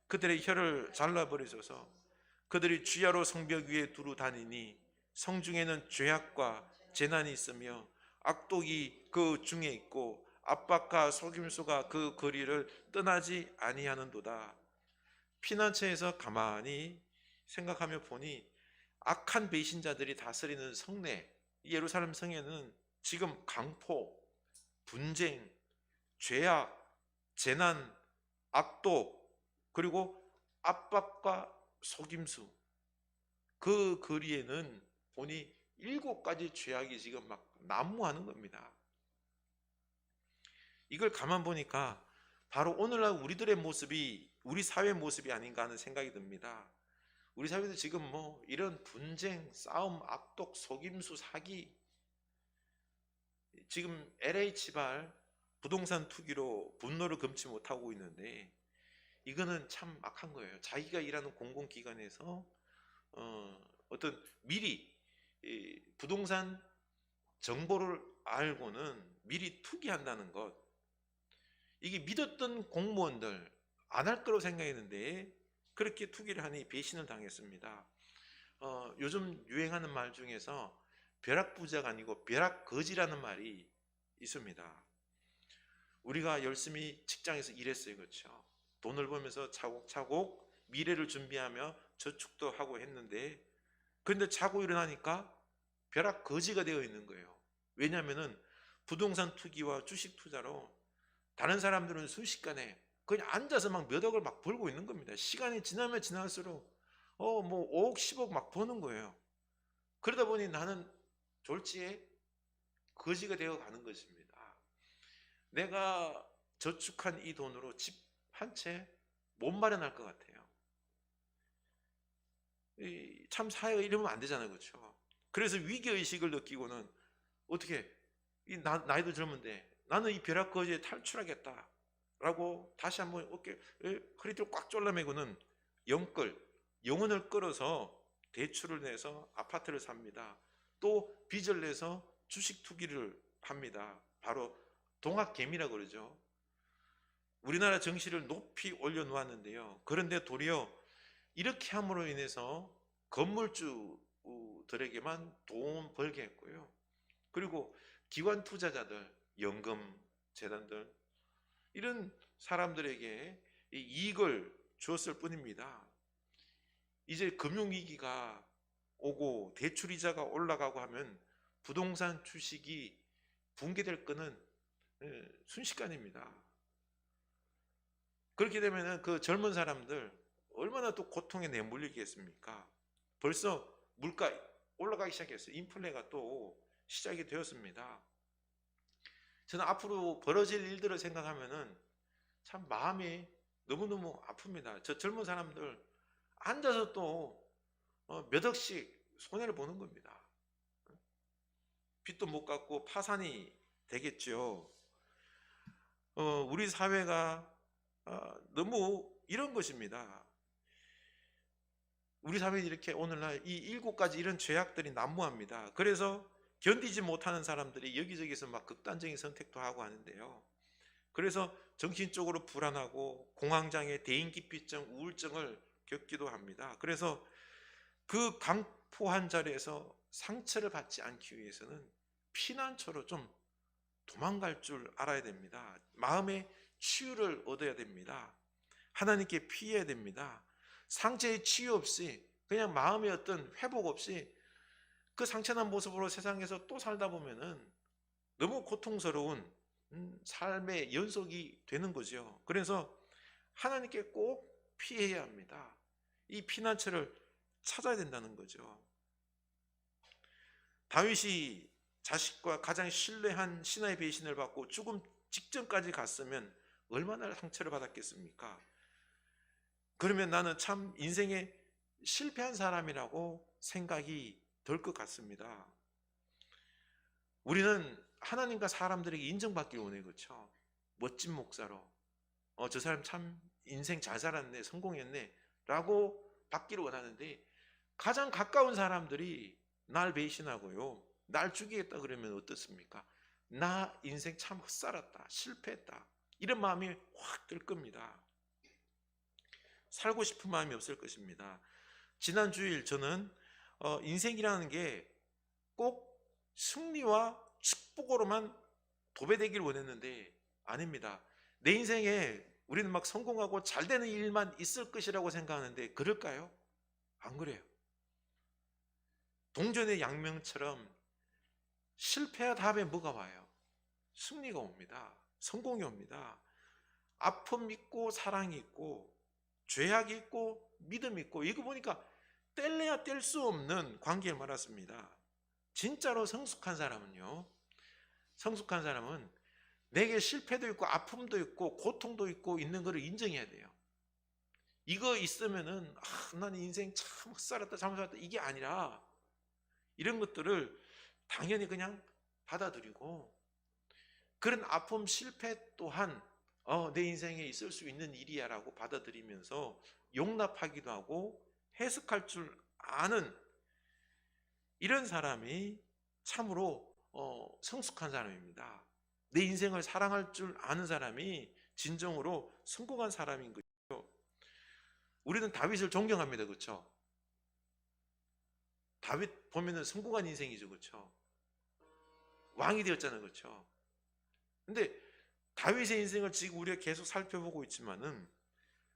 그들의 혀를 잘라버리소서. 그들이 주야로 성벽 위에 두루 다니니 성중에는 죄악과 재난이 있으며 악독이 그 중에 있고 압박과 속임수가 그 거리를 떠나지 아니하는도다. 피난처에서 가만히 생각하며 보니 악한 배신자들이 다스리는 성내, 예루살렘 성에는 지금 강포, 분쟁, 죄악, 재난, 악독, 그리고 압박과 속임수, 그 거리에는 보니 7가지 죄악이 지금 막 난무하는 겁니다. 이걸 가만 보니까 바로 오늘날 우리들의 모습이, 우리 사회의 모습이 아닌가 하는 생각이 듭니다. 우리 사회도 지금 뭐 이런 분쟁, 싸움, 악독, 속임수, 사기, 지금 LH발 부동산 투기로 분노를 금치 못하고 있는데 이거는 참 악한 거예요. 자기가 일하는 공공기관에서 어떤 미리 이 부동산 정보를 알고는 미리 투기한다는 것, 이게 믿었던 공무원들 안 할 거라고 생각했는데 그렇게 투기를 하니 배신을 당했습니다. 요즘 유행하는 말 중에서 벼락부자가 아니고 벼락거지라는 말이 있습니다. 우리가 열심히 직장에서 일했어요. 그렇죠? 돈을 벌면서 차곡차곡 미래를 준비하며 저축도 하고 했는데, 그런데 자고 일어나니까 벼락거지가 되어 있는 거예요. 왜냐하면 부동산 투기와 주식 투자로 다른 사람들은 순식간에 그냥 앉아서 막 몇 억을 막 벌고 있는 겁니다. 시간이 지나면 지날수록 뭐 5억 10억 막 버는 거예요. 그러다 보니 나는 졸지에 거지가 되어 가는 것입니다. 내가 저축한 이 돈으로 집 한 채 못 마련할 것 같아요. 참 사회가 이러면 안 되잖아요. 그렇죠? 그래서 위기의식을 느끼고는 어떻게 나이도 젊은데 나는 이 벼락거지에 탈출하겠다 라고 다시 한번 허리띠를 꽉 졸라매고는 영혼을 끌어서 대출을 내서 아파트를 삽니다. 또 빚을 내서 주식 투기를 합니다. 바로 동학개미라고 그러죠. 우리나라 증시를 높이 올려놓았는데요. 그런데 도리어 이렇게 함으로 인해서 건물주들에게만 돈 벌게 했고요. 그리고 기관 투자자들, 연금 재단들, 이런 사람들에게 이익을 주었을 뿐입니다. 이제 금융위기가 오고 대출이자가 올라가고 하면 부동산 주식이 붕괴될 거는 순식간입니다. 그렇게 되면 그 젊은 사람들 얼마나 또 고통에 내몰리겠습니까? 벌써 물가 올라가기 시작했어요. 인플레가 또 시작이 되었습니다. 저는 앞으로 벌어질 일들을 생각하면은 참 마음이 너무너무 아픕니다. 저 젊은 사람들 앉아서 또 몇 억씩 손해를 보는 겁니다. 빚도 못 갚고 파산이 되겠죠. 우리 사회가 너무 이런 것입니다. 우리 사회는 이렇게 오늘날 이 7가지 이런 죄악들이 난무합니다. 그래서 견디지 못하는 사람들이 여기저기서 막 극단적인 선택도 하고 하는데요. 그래서 정신적으로 불안하고 공황장애, 대인기피증, 우울증을 겪기도 합니다. 그래서 그 강포한 자리에서 상처를 받지 않기 위해서는 피난처로 좀 도망갈 줄 알아야 됩니다. 마음의 치유를 얻어야 됩니다. 하나님께 피해야 됩니다. 상처의 치유 없이 그냥 마음의 어떤 회복 없이 그 상처난 모습으로 세상에서 또 살다 보면은 너무 고통스러운 삶의 연속이 되는 거죠. 그래서 하나님께 꼭 피해야 합니다. 이 피난처를 찾아야 된다는 거죠. 다윗이 자식과 가장 신뢰한 신하의 배신을 받고 죽음 직전까지 갔으면 얼마나 상처를 받았겠습니까? 그러면 나는 참 인생에 실패한 사람이라고 생각이 될 것 같습니다. 우리는 하나님과 사람들에게 인정받기를 원해요. 그렇죠? 멋진 목사로 저 사람 참 인생 잘 살았네, 성공했네 라고 받기를 원하는데 가장 가까운 사람들이 날 배신하고요, 날 죽이겠다 그러면 어떻습니까? 나 인생 참 헛살았다, 실패했다, 이런 마음이 확 들 겁니다. 살고 싶은 마음이 없을 것입니다. 지난 주일 저는 인생이라는 게 꼭 승리와 축복으로만 도배되길 원했는데 아닙니다. 내 인생에 우리는 막 성공하고 잘 되는 일만 있을 것이라고 생각하는데 그럴까요? 안 그래요. 동전의 양면처럼 실패와 다음에 뭐가 와요? 승리가 옵니다. 성공이 옵니다. 아픔 있고 사랑이 있고 죄악이 있고 믿음이 있고, 이거 보니까 뗄래야 뗄 수 없는 관계를 말했습니다. 진짜로 성숙한 사람은요, 성숙한 사람은 내게 실패도 있고 아픔도 있고 고통도 있고 있는 것을 인정해야 돼요. 이거 있으면은 난 인생 참 헛살았다 잘못 살았다 이게 아니라 이런 것들을 당연히 그냥 받아들이고 그런 아픔 실패 또한 내 인생에 있을 수 있는 일이야 라고 받아들이면서 용납하기도 하고 해석할 줄 아는 이런 사람이 참으로 성숙한 사람입니다. 내 인생을 사랑할 줄 아는 사람이 진정으로 성공한 사람인 거죠. 우리는 다윗을 존경합니다. 그렇죠? 다윗 보면은 성공한 인생이죠. 그렇죠? 왕이 되었잖아요. 그렇죠? 근데 다윗의 인생을 지금 우리가 계속 살펴보고 있지만은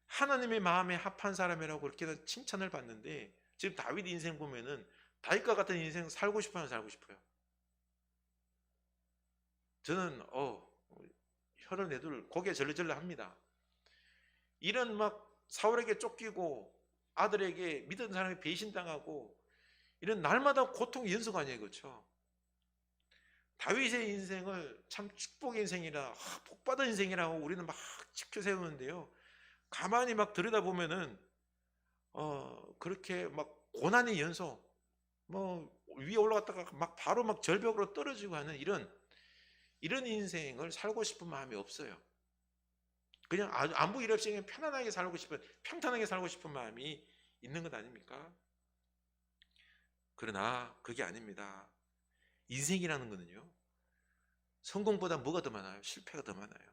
하나님의 마음에 합한 사람이라고 그렇게 칭찬을 받는데 지금 다윗 인생 보면은 다윗과 같은 인생 살고 싶어요, 살고 싶어요? 저는 혀를 내둘 고개 절레절레 합니다. 이런 막 사울에게 쫓기고 아들에게 믿은 사람이 배신당하고 이런 날마다 고통 연속 아니에요, 그렇죠? 다윗의 인생을 참 축복의 인생이라 복받은 인생이라고 우리는 막 지켜 세우는데요. 가만히 막 들여다보면은 그렇게 막 고난의 연속, 뭐 위에 올라갔다가 막 바로 막 절벽으로 떨어지고 하는 이런 인생을 살고 싶은 마음이 없어요. 그냥 아무 일 없이 그냥 편안하게 살고 싶은, 평탄하게 살고 싶은 마음이 있는 것 아닙니까? 그러나 그게 아닙니다. 인생이라는 거는요, 성공보다 뭐가 더 많아요? 실패가 더 많아요.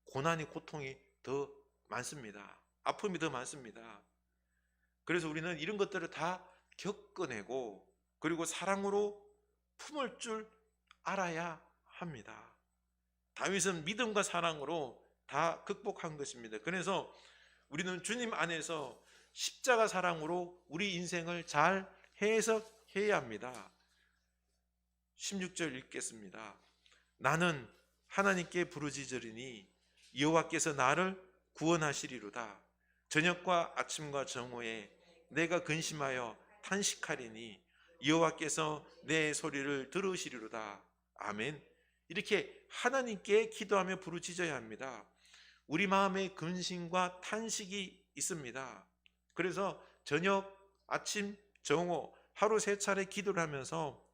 고난이, 고통이 더 많습니다. 아픔이 더 많습니다. 그래서 우리는 이런 것들을 다 겪어내고 그리고 사랑으로 품을 줄 알아야 합니다. 다윗은 믿음과 사랑으로 다 극복한 것입니다. 그래서 우리는 주님 안에서 십자가 사랑으로 우리 인생을 잘 해석해야 합니다. 16절 읽겠습니다. 나는 하나님께 부르짖으리니 여호와께서 나를 구원하시리로다. 저녁과 아침과 정오에 내가 근심하여 탄식하리니 여호와께서 내 소리를 들으시리로다. 아멘. 이렇게 하나님께 기도하며 부르짖어야 합니다. 우리 마음에 근심과 탄식이 있습니다. 그래서 저녁, 아침, 정오 하루 3차례 기도를 하면서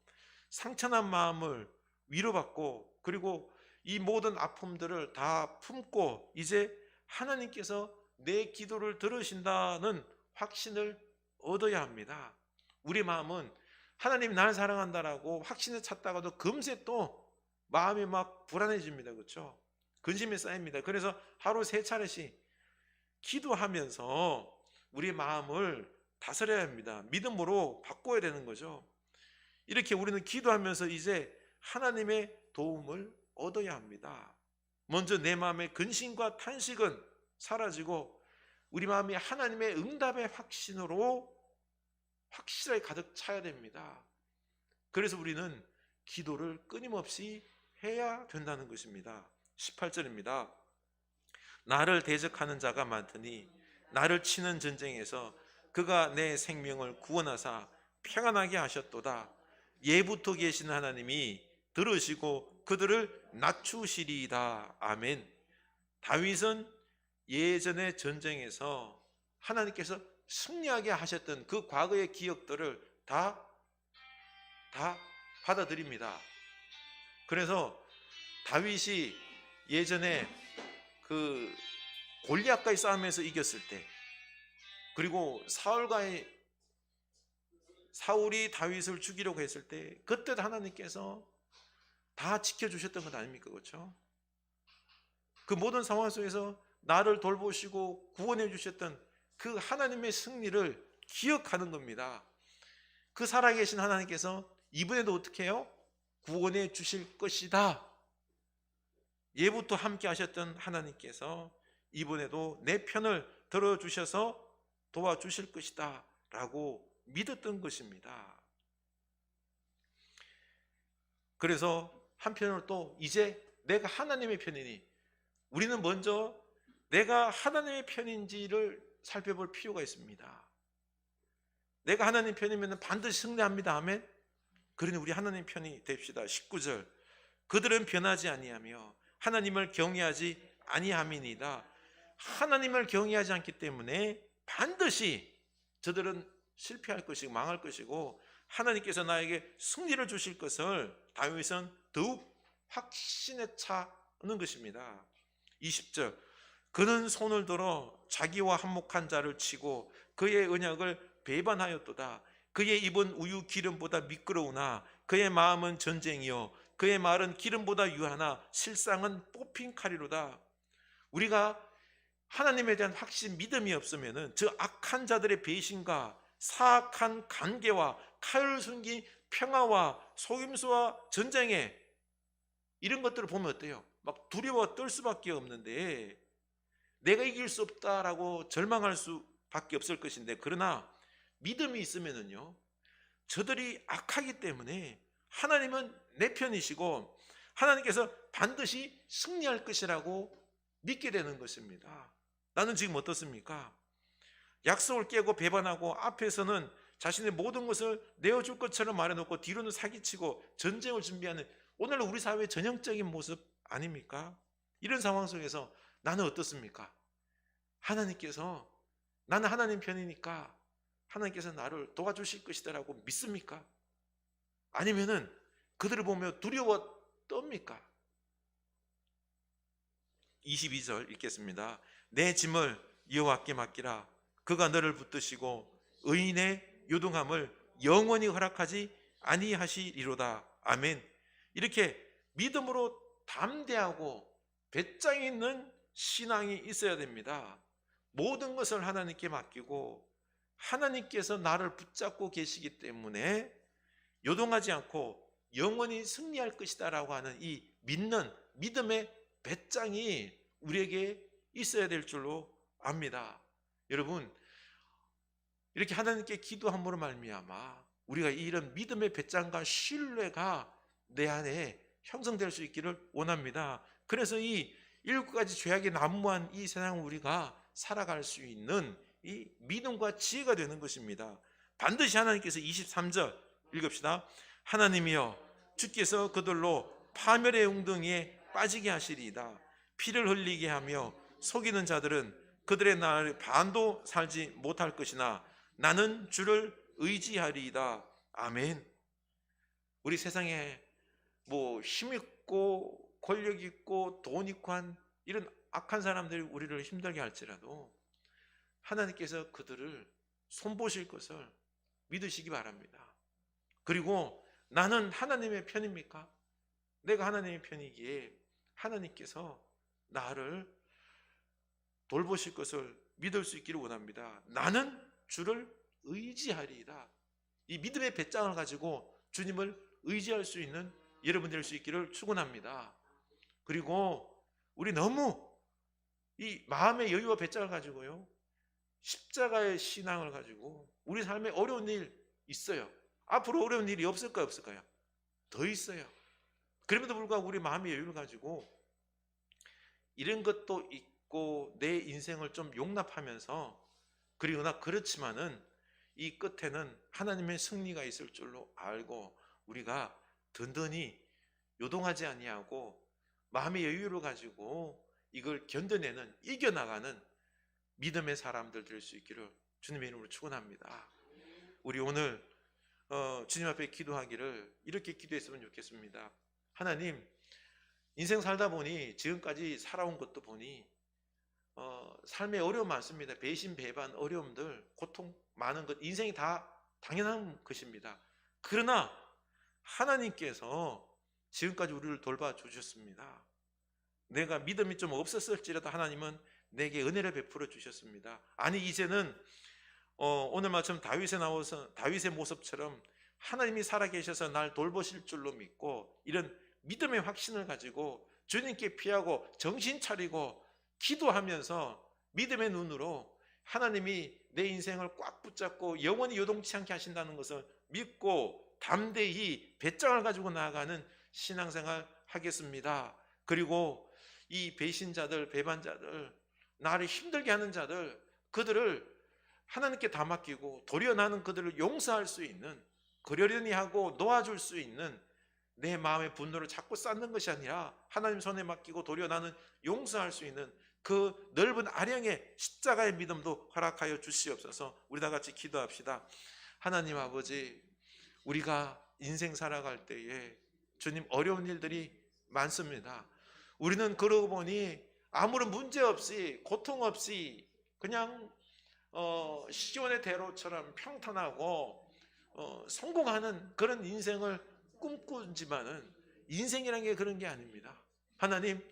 상처난 마음을 위로받고 그리고 이 모든 아픔들을 다 품고 이제 하나님께서 내 기도를 들으신다는 확신을 얻어야 합니다. 우리 마음은 하나님이 나를 사랑한다라고 확신을 찾다가도 금세 또 마음이 막 불안해집니다. 그렇죠? 근심이 쌓입니다. 그래서 하루 3차례씩 기도하면서 우리 마음을 다스려야 합니다. 믿음으로 바꿔야 되는 거죠. 이렇게 우리는 기도하면서 이제 하나님의 도움을 얻어야 합니다. 먼저 내 마음의 근심과 탄식은 사라지고 우리 마음이 하나님의 응답의 확신으로 확실하게 가득 차야 됩니다. 그래서 우리는 기도를 끊임없이 해야 된다는 것입니다. 18절입니다. 나를 대적하는 자가 많더니 나를 치는 전쟁에서 그가 내 생명을 구원하사 평안하게 하셨도다. 예부터 계신 하나님이 들으시고 그들을 낮추시리이다. 아멘. 다윗은 예전의 전쟁에서 하나님께서 승리하게 하셨던 그 과거의 기억들을 다 받아들입니다. 그래서 다윗이 예전에 그 골리앗과의 싸움에서 이겼을 때 그리고 사울이 다윗을 죽이려고 했을 때 그때 하나님께서 다 지켜주셨던 것 아닙니까? 그렇죠? 그 모든 상황 속에서 나를 돌보시고 구원해 주셨던 그 하나님의 승리를 기억하는 겁니다. 그 살아계신 하나님께서 이번에도 어떻게 해요? 구원해 주실 것이다. 예부터 함께 하셨던 하나님께서 이번에도 내 편을 들어주셔서 도와주실 것이다 라고 믿었던 것입니다. 그래서 한편으로 또 이제 내가 하나님의 편이니 우리는 먼저 내가 하나님의 편인지를 살펴볼 필요가 있습니다. 내가 하나님 편이면 반드시 승리합니다. 아멘. 그러니 우리 하나님 편이 됩시다. 19절 그들은 변하지 아니하며 하나님을 경외하지 아니함이니이다. 하나님을 경외하지 않기 때문에 반드시 저들은 실패할 것이고 망할 것이고 하나님께서 나에게 승리를 주실 것을 다윗은 더욱 확신에 차는 것입니다. 20절, 그는 손을 들어 자기와 한몫한 자를 치고 그의 언약을 배반하였도다. 그의 입은 우유 기름보다 미끄러우나 그의 마음은 전쟁이요 그의 말은 기름보다 유하나 실상은 뽑힌 칼이로다. 우리가 하나님에 대한 확신, 믿음이 없으면은 저 악한 자들의 배신과 사악한 관계와 칼을 숨긴 평화와 속임수와 전쟁에 이런 것들을 보면 어때요? 막 두려워 떨 수밖에 없는데 내가 이길 수 없다라고 절망할 수밖에 없을 것인데, 그러나 믿음이 있으면은요 저들이 악하기 때문에 하나님은 내 편이시고 하나님께서 반드시 승리할 것이라고 믿게 되는 것입니다. 나는 지금 어떻습니까? 약속을 깨고 배반하고 앞에서는 자신의 모든 것을 내어줄 것처럼 말해놓고 뒤로는 사기치고 전쟁을 준비하는 오늘 우리 사회의 전형적인 모습 아닙니까? 이런 상황 속에서 나는 어떻습니까? 하나님께서 나는 하나님 편이니까 하나님께서 나를 도와주실 것이다라고 믿습니까? 아니면은 그들을 보며 두려워 떱니까? 22절 읽겠습니다. 내 짐을 여호와께 맡기라. 그가 너를 붙드시고 의인의 요동함을 영원히 허락하지 아니하시리로다. 아멘. 이렇게 믿음으로 담대하고 배짱 있는 신앙이 있어야 됩니다. 모든 것을 하나님께 맡기고 하나님께서 나를 붙잡고 계시기 때문에 요동하지 않고 영원히 승리할 것이다 라고 하는 이 믿는 믿음의 배짱이 우리에게 있어야 될 줄로 압니다. 여러분, 이렇게 하나님께 기도함으로 말미암아 우리가 이런 믿음의 배짱과 신뢰가 내 안에 형성될 수 있기를 원합니다. 그래서 이 7가지 죄악에 난무한 이 세상 우리가 살아갈 수 있는 이 믿음과 지혜가 되는 것입니다. 반드시 하나님께서 23절 읽읍시다. 하나님이여 주께서 그들로 파멸의 웅덩이에 빠지게 하시리이다. 피를 흘리게 하며 속이는 자들은 그들의 날 반도 살지 못할 것이나 나는 주를 의지하리이다. 아멘. 우리 세상에 뭐 힘있고 권력 있고 돈 있고 한 이런 악한 사람들이 우리를 힘들게 할지라도 하나님께서 그들을 손보실 것을 믿으시기 바랍니다. 그리고 나는 하나님의 편입니까? 내가 하나님의 편이기에 하나님께서 나를 돌보실 것을 믿을 수 있기를 원합니다. 나는 주를 의지하리이다. 이 믿음의 배짱을 가지고 주님을 의지할 수 있는 여러분 될 수 있기를 축원합니다. 그리고 우리 너무 이 마음의 여유와 배짱을 가지고요 십자가의 신앙을 가지고 우리 삶에 어려운 일 있어요. 앞으로 어려운 일이 없을까요? 없을까요? 더 있어요. 그럼에도 불구하고 우리 마음의 여유를 가지고 이런 것도 있고 내 인생을 좀 용납하면서, 그러나 그렇지만은 이 끝에는 하나님의 승리가 있을 줄로 알고 우리가 든든히 요동하지 아니하고 마음의 여유를 가지고 이걸 견뎌내는, 이겨나가는 믿음의 사람들 될 수 있기를 주님의 이름으로 축원합니다. 우리 오늘 주님 앞에 기도하기를 이렇게 기도했으면 좋겠습니다. 하나님, 인생 살다 보니 지금까지 살아온 것도 보니 삶에 어려움 많습니다. 배신, 배반, 어려움들, 고통 많은 것, 인생이 다 당연한 것입니다. 그러나 하나님께서 지금까지 우리를 돌봐주셨습니다. 내가 믿음이 좀 없었을지라도 하나님은 내게 은혜를 베풀어 주셨습니다. 아니 이제는 오늘 마침 다윗에 나와서 다윗의 모습처럼 하나님이 살아계셔서 날 돌보실 줄로 믿고 이런 믿음의 확신을 가지고 주님께 피하고 정신 차리고 기도하면서 믿음의 눈으로 하나님이 내 인생을 꽉 붙잡고 영원히 요동치 않게 하신다는 것을 믿고 담대히 배짱을 가지고 나아가는 신앙생활 하겠습니다. 그리고 이 배신자들, 배반자들, 나를 힘들게 하는 자들, 그들을 하나님께 다 맡기고 도리어 나는 그들을 용서할 수 있는, 그러려니 하고 놓아줄 수 있는 내 마음의 분노를 자꾸 쌓는 것이 아니라 하나님 손에 맡기고 도리어 나는 용서할 수 있는 그 넓은 아령의 십자가의 믿음도 허락하여 주시옵소서. 우리 다 같이 기도합시다. 하나님 아버지, 우리가 인생 살아갈 때에 주님 어려운 일들이 많습니다. 우리는 그러고 보니 아무런 문제 없이 고통 없이 그냥 시온의 대로처럼 평탄하고 성공하는 그런 인생을 꿈꾸지만은 인생이라는 게 그런 게 아닙니다. 하나님,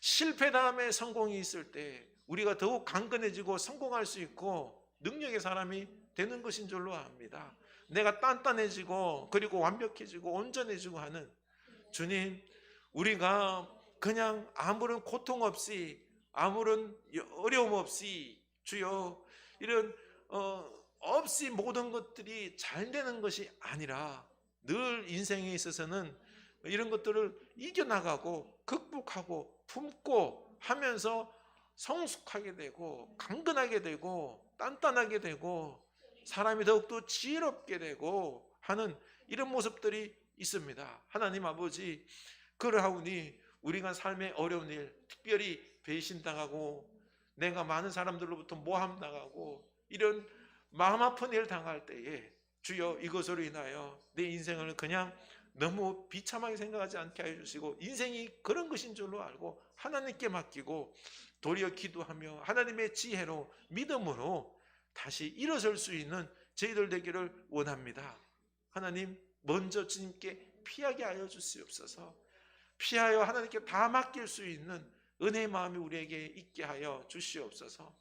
실패 다음에 성공이 있을 때 우리가 더욱 강건해지고 성공할 수 있고 능력의 사람이 되는 것인 줄로 압니다. 내가 단단해지고 그리고 완벽해지고 온전해지고 하는 주님, 우리가 그냥 아무런 고통 없이 아무런 어려움 없이 주여 이런 없이 모든 것들이 잘 되는 것이 아니라 늘 인생에 있어서는 이런 것들을 이겨나가고 극복하고 품고 하면서 성숙하게 되고 강건하게 되고 단단하게 되고 사람이 더욱더 지혜롭게 되고 하는 이런 모습들이 있습니다. 하나님 아버지, 그러하오니 우리가 삶의 어려운 일, 특별히 배신당하고 내가 많은 사람들로부터 모함당하고 이런 마음 아픈 일 당할 때에 주여 이것으로 인하여 내 인생을 그냥 너무 비참하게 생각하지 않게 해주시고 인생이 그런 것인 줄로 알고 하나님께 맡기고 도리어 기도하며 하나님의 지혜로 믿음으로 다시 일어설 수 있는 저희들 되기를 원합니다. 하나님, 먼저 주님께 피하게 하여 주시옵소서. 피하여 하나님께 다 맡길 수 있는 은혜의 마음이 우리에게 있게 하여 주시옵소서.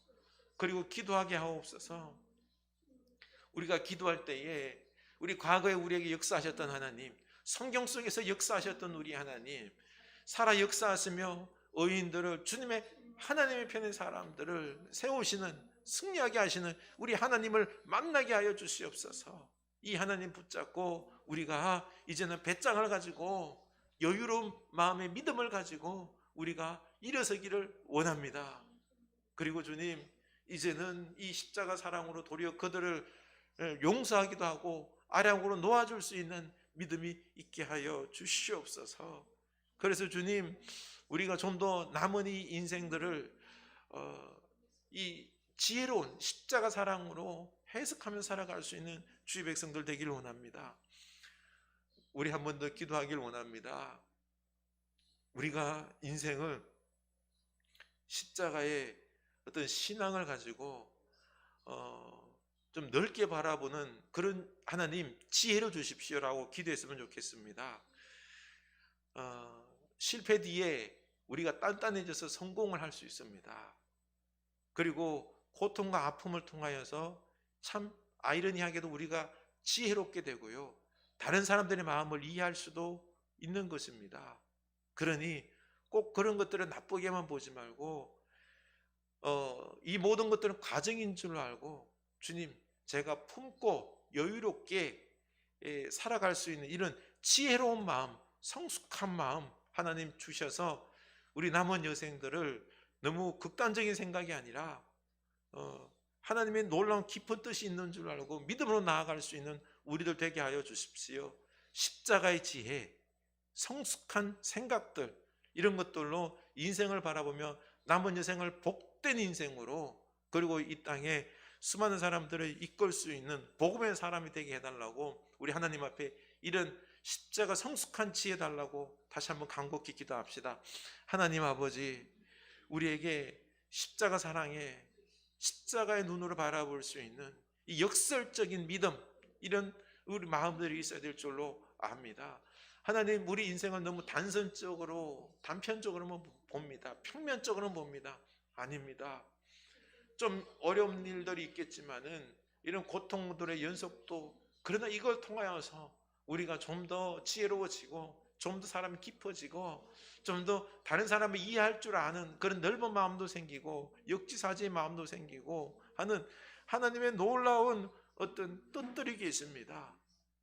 그리고 기도하게 하옵소서. 우리가 기도할 때에 우리 과거에 우리에게 역사하셨던 하나님, 성경 속에서 역사하셨던 우리 하나님, 살아 역사하시며 의인들을 주님의 하나님의 편의 사람들을 세우시는 승리하게 하시는 우리 하나님을 만나게 하여 주시옵소서. 이 하나님 붙잡고 우리가 이제는 배짱을 가지고 여유로운 마음의 믿음을 가지고 우리가 일어서기를 원합니다. 그리고 주님, 이제는 이 십자가 사랑으로 도리어 그들을 용서하기도 하고 아량으로 놓아줄 수 있는 믿음이 있게 하여 주시옵소서. 그래서 주님, 우리가 좀 더 남은 이 인생들을 이 지혜로운 십자가 사랑으로 해석하며 살아갈 수 있는 주의 백성들 되기를 원합니다. 우리 한 번 더 기도하기를 원합니다. 우리가 인생을 십자가의 어떤 신앙을 가지고 좀 넓게 바라보는 그런 하나님 지혜를 주십시오라고 기도했으면 좋겠습니다. 실패 뒤에 우리가 단단해져서 성공을 할 수 있습니다. 그리고 고통과 아픔을 통하여서 참 아이러니하게도 우리가 지혜롭게 되고요, 다른 사람들의 마음을 이해할 수도 있는 것입니다. 그러니 꼭 그런 것들을 나쁘게만 보지 말고 이 모든 것들은 과정인 줄 알고 주님, 제가 품고 여유롭게 살아갈 수 있는 이런 지혜로운 마음, 성숙한 마음 하나님 주셔서 우리 남은 여생들을 너무 극단적인 생각이 아니라 하나님의 놀라운 깊은 뜻이 있는 줄 알고 믿음으로 나아갈 수 있는 우리들 되게 하여 주십시오. 십자가의 지혜, 성숙한 생각들, 이런 것들로 인생을 바라보며 남은 여생을 복된 인생으로, 그리고 이 땅에 수많은 사람들을 이끌 수 있는 복음의 사람이 되게 해달라고 우리 하나님 앞에 이런 십자가 성숙한 지혜 달라고 다시 한번 간곡히 기도합시다. 하나님 아버지, 우리에게 십자가 사랑에 십자가의 눈으로 바라볼 수 있는 이 역설적인 믿음, 이런 우리 마음들이 있어야 될 줄로 압니다. 하나님, 우리 인생을 너무 단선적으로 단편적으로만 봅니다. 평면적으로만 봅니다. 아닙니다. 좀 어려운 일들이 있겠지만은 이런 고통들의 연속도, 그러나 이걸 통하여서 우리가 좀 더 지혜로워지고 좀 더 사람이 깊어지고 좀 더 다른 사람을 이해할 줄 아는 그런 넓은 마음도 생기고 역지사지의 마음도 생기고 하는 하나님의 놀라운 어떤 뜻들이 계십니다.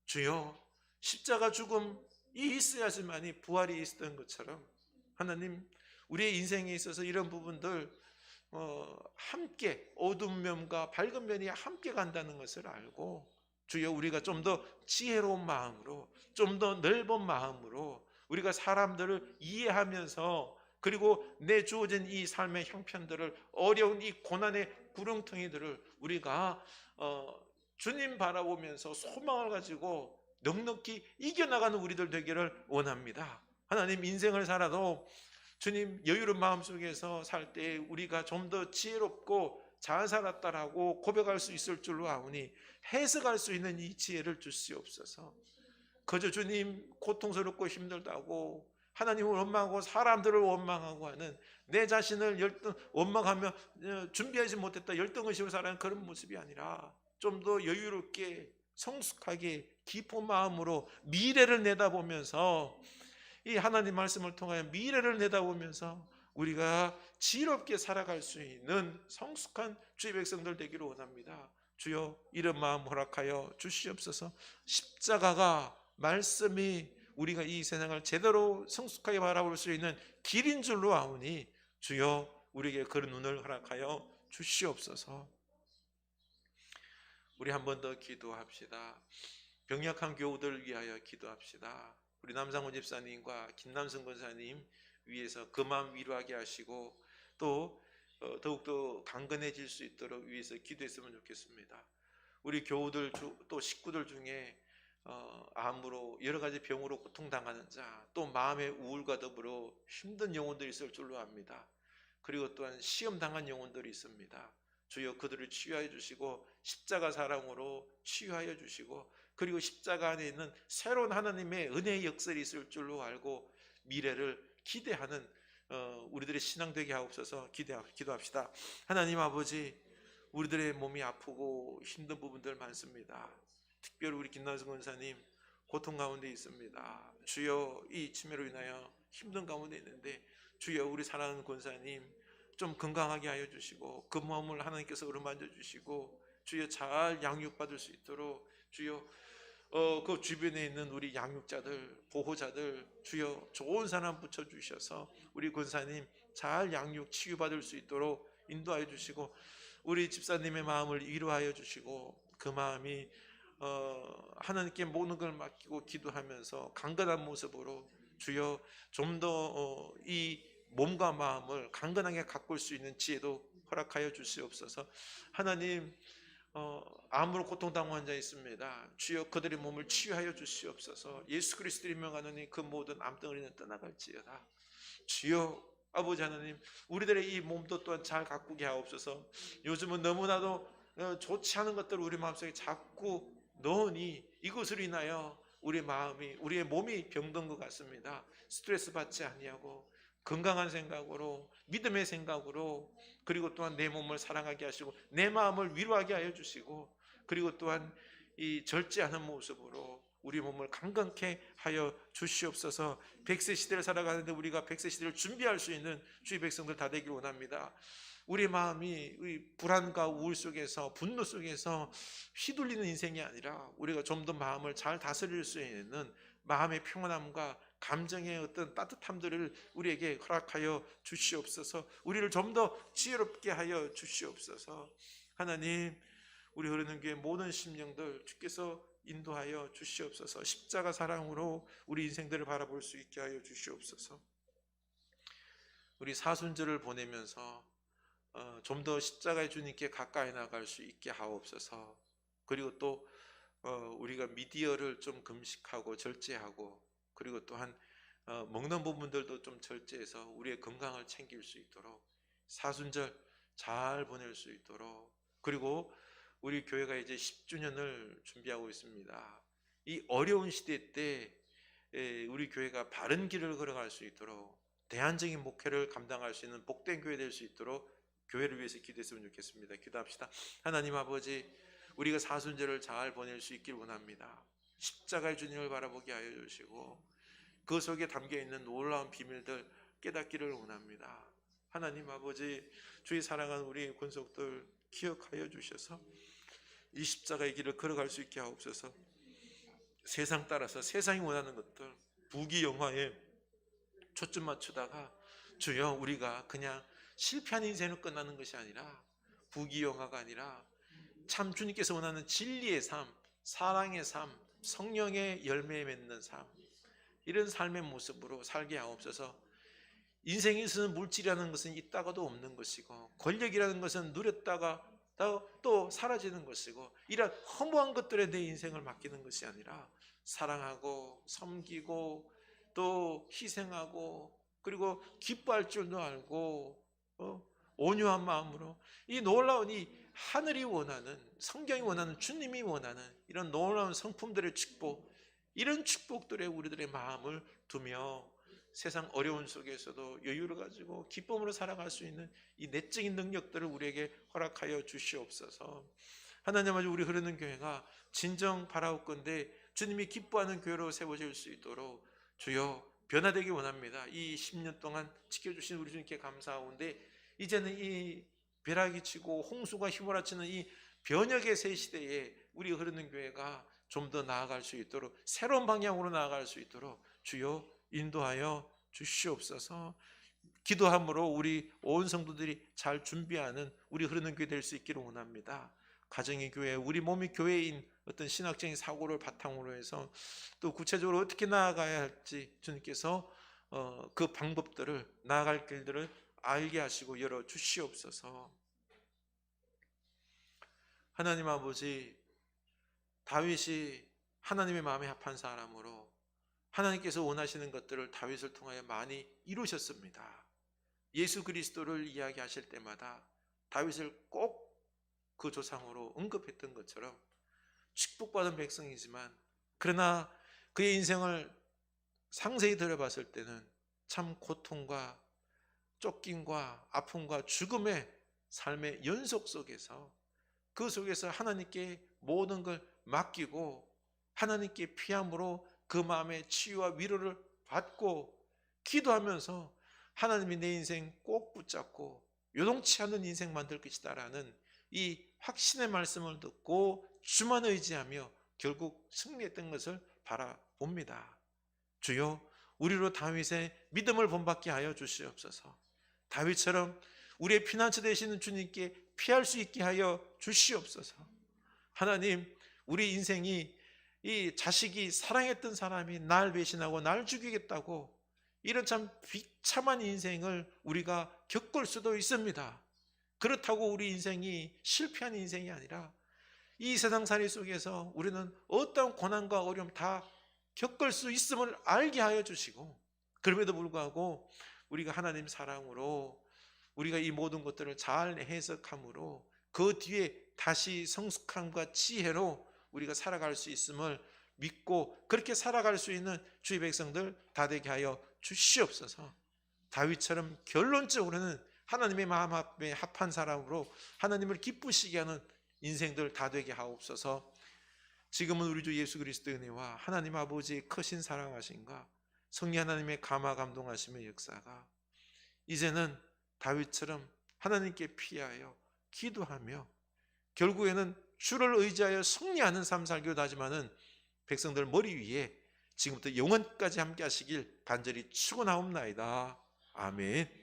주여, 십자가 죽음이 있어야지만이 부활이 있었던 것처럼 하나님, 우리의 인생에 있어서 이런 부분들 함께 어두운 면과 밝은 면이 함께 간다는 것을 알고 주여, 우리가 좀 더 지혜로운 마음으로, 좀 더 넓은 마음으로 우리가 사람들을 이해하면서 그리고 내 주어진 이 삶의 형편들을, 어려운 이 고난의 구렁텅이들을 우리가 주님 바라보면서 소망을 가지고 넉넉히 이겨나가는 우리들 되기를 원합니다. 하나님, 인생을 살아도 주님 여유로운 마음속에서 살 때 우리가 좀 더 지혜롭고 잘 살았다라고 고백할 수 있을 줄로 아오니 해석할 수 있는 이 지혜를 주시옵소서. 그저 주님 고통스럽고 힘들다고 하나님을 원망하고 사람들을 원망하고 하는, 내 자신을 원망하며 준비하지 못했다 열등의식으로 살아가는 그런 모습이 아니라 좀 더 여유롭게 성숙하게 깊은 마음으로 미래를 내다보면서, 이 하나님 말씀을 통하여 미래를 내다보면서 우리가 지혜롭게 살아갈 수 있는 성숙한 주의 백성들 되기를 원합니다. 주여, 이런 마음 허락하여 주시옵소서. 십자가가, 말씀이 우리가 이 세상을 제대로 성숙하게 바라볼 수 있는 길인 줄로 아오니 주여, 우리에게 그런 눈을 허락하여 주시옵소서. 우리 한 번 더 기도합시다. 병약한 교우들을 위하여 기도합시다. 우리 남상훈 집사님과 김남성 권사님 위해서 그 마음 위로하게 하시고, 또 더욱더 강건해질 수 있도록 위해서 기도했으면 좋겠습니다. 우리 교우들 또 식구들 중에 암으로 여러 가지 병으로 고통당하는 자, 또 마음의 우울과 더불어 힘든 영혼들이 있을 줄로 압니다. 그리고 또한 시험 당한 영혼들이 있습니다. 주여, 그들을 치유하여 주시고 십자가 사랑으로 치유하여 주시고, 그리고 십자가 안에 있는 새로운 하나님의 은혜의 역설이 있을 줄로 알고 미래를 기대하는 우리들의 신앙 되게 하옵소서. 기도합시다. 하나님 아버지, 우리들의 몸이 아프고 힘든 부분들 많습니다. 특별히 우리 김남성 권사님 고통 가운데 있습니다. 주여, 이 치매로 인하여 힘든 가운데 있는데 주여, 우리 사랑하는 권사님 좀 건강하게 하여 주시고 그 마음을 하나님께서 어루만져 주시고 주여, 잘 양육받을 수 있도록 주여, 그 주변에 있는 우리 양육자들, 보호자들 주여 좋은 사람 붙여주셔서 우리 권사님 잘 양육 치유받을 수 있도록 인도하여 주시고, 우리 집사님의 마음을 위로하여 주시고 그 마음이 하나님께 모든 걸 맡기고 기도하면서 강건한 모습으로 주여 좀 더 이 몸과 마음을 강건하게 가꿀 수 있는 지혜도 허락하여 주시옵소서. 하나님, 암으로 고통당한 환자 있습니다. 주여, 그들의 몸을 치유하여 주시옵소서. 예수 그리스도의 이름으로 가노니 그 모든 암덩어리는 떠나갈지어다. 주여, 아버지 하나님, 우리들의 이 몸도 또한 잘 가꾸게 하옵소서. 요즘은 너무나도 좋지 않은 것들을 우리 마음속에 자꾸 넣으니 이것으로 인하여 우리 마음이, 우리의 몸이 병든 것 같습니다. 스트레스 받지 아니하고 건강한 생각으로, 믿음의 생각으로, 그리고 또한 내 몸을 사랑하게 하시고 내 마음을 위로하게 하여 주시고, 그리고 또한 이 절제하는 모습으로 우리 몸을 강건케 하여 주시옵소서. 100세 시대를 살아가는데 우리가 100세 시대를 준비할 수 있는 주의 백성들 다 되기를 원합니다. 우리 마음이 불안과 우울 속에서, 분노 속에서 휘둘리는 인생이 아니라 우리가 좀 더 마음을 잘 다스릴 수 있는 마음의 평안함과 감정의 어떤 따뜻함들을 우리에게 허락하여 주시옵소서. 우리를 좀 더 지혜롭게 하여 주시옵소서. 하나님, 우리 흐르는 교회 모든 심령들 주께서 인도하여 주시옵소서. 십자가 사랑으로 우리 인생들을 바라볼 수 있게 하여 주시옵소서. 우리 사순절을 보내면서 좀 더 십자가의 주님께 가까이 나갈 수 있게 하옵소서. 그리고 또 우리가 미디어를 좀 금식하고 절제하고, 그리고 또한 먹는 부분들도 좀 절제해서 우리의 건강을 챙길 수 있도록 사순절 잘 보낼 수 있도록, 그리고 우리 교회가 이제 10주년을 준비하고 있습니다. 이 어려운 시대 때 우리 교회가 바른 길을 걸어갈 수 있도록, 대안적인 목회를 감당할 수 있는 복된 교회 될 수 있도록 교회를 위해서 기도했으면 좋겠습니다. 기도합시다. 하나님 아버지, 우리가 사순절을 잘 보낼 수 있길 원합니다. 십자가의 주님을 바라보게 하여 주시고 그 속에 담겨있는 놀라운 비밀들 깨닫기를 원합니다. 하나님 아버지, 주의 사랑하는 우리 권속들 기억하여 주셔서 이 십자가의 길을 걸어갈 수 있게 하옵소서. 세상 따라서 세상이 원하는 것들, 부귀영화에 초점 맞추다가 주여, 우리가 그냥 실패한 인생을 끝나는 것이 아니라, 부귀영화가 아니라 참 주님께서 원하는 진리의 삶, 사랑의 삶, 성령의 열매 맺는 삶, 이런 삶의 모습으로 살게 하옵소서. 인생에 있어서 물질이라는 것은 있다가도 없는 것이고, 권력이라는 것은 누렸다가 또 사라지는 것이고, 이런 허무한 것들에 내 인생을 맡기는 것이 아니라 사랑하고 섬기고 또 희생하고, 그리고 기뻐할 줄도 알고 온유한 마음으로 이 놀라운 이 하늘이 원하는, 성경이 원하는, 주님이 원하는 이런 놀라운 성품들의 축복, 이런 축복들에 우리들의 마음을 두며 세상 어려운 속에서도 여유를 가지고 기쁨으로 살아갈 수 있는 이 내적인 능력들을 우리에게 허락하여 주시옵소서. 하나님 아버지, 우리 흐르는 교회가 진정 바라옵건대 주님이 기뻐하는 교회로 세워질 수 있도록 주여 변화되기 원합니다. 이 10년 동안 지켜주신 우리 주님께 감사하오는데, 이제는 이 벼락이 치고 홍수가 휘몰아치는 이 변혁의 새 시대에 우리 흐르는 교회가 좀 더 나아갈 수 있도록, 새로운 방향으로 나아갈 수 있도록 주여 인도하여 주시옵소서. 기도함으로 우리 온 성도들이 잘 준비하는 우리 흐르는 교회 될 수 있기를 원합니다. 가정의 교회, 우리 몸이 교회인 어떤 신학적인 사고를 바탕으로 해서 또 구체적으로 어떻게 나아가야 할지 주님께서 그 방법들을, 나아갈 길들을 알게 하시고 열어 주시옵소서. 하나님 아버지, 다윗이 하나님의 마음에 합한 사람으로 하나님께서 원하시는 것들을 다윗을 통하여 많이 이루셨습니다. 예수 그리스도를 이야기하실 때마다 다윗을 꼭 그 조상으로 언급했던 것처럼 축복받은 백성이지만, 그러나 그의 인생을 상세히 들여봤을 때는 참 고통과 쫓김과 아픔과 죽음의 삶의 연속 속에서, 그 속에서 하나님께 모든 걸 맡기고 하나님께 피함으로 그 마음의 치유와 위로를 받고 기도하면서 하나님이 내 인생 꼭 붙잡고 요동치 않는 인생 만들 것이다 라는 이 확신의 말씀을 듣고 주만 의지하며 결국 승리했던 것을 바라봅니다. 주여, 우리로 다윗의 믿음을 본받게 하여 주시옵소서. 다윗처럼 우리의 피난처 되시는 주님께 피할 수 있게 하여 주시옵소서. 하나님, 우리 인생이 이 자식이 사랑했던 사람이 날 배신하고 날 죽이겠다고, 이런 참 비참한 인생을 우리가 겪을 수도 있습니다. 그렇다고 우리 인생이 실패한 인생이 아니라 이 세상살이 속에서 우리는 어떤 고난과 어려움 다 겪을 수 있음을 알게 하여 주시고, 그럼에도 불구하고 우리가 하나님 사랑으로 우리가 이 모든 것들을 잘 해석함으로 그 뒤에 다시 성숙함과 지혜로 우리가 살아갈 수 있음을 믿고 그렇게 살아갈 수 있는 주의 백성들 다 되게 하여 주시옵소서. 다윗처럼 결론적으로는 하나님의 마음에 합한 사람으로 하나님을 기쁘시게 하는 인생들 다 되게 하옵소서. 지금은 우리 주 예수 그리스도의 은혜와 하나님 아버지의 크신 사랑하심과 성령 하나님의 감화 감동하심의 역사가 이제는 다윗처럼 하나님께 피하여 기도하며 결국에는 주를 의지하여 승리하는 삶 살기로 다짐하는 백성들 머리 위에 지금부터 영원까지 함께 하시길 간절히 축원하옵나이다. 아멘.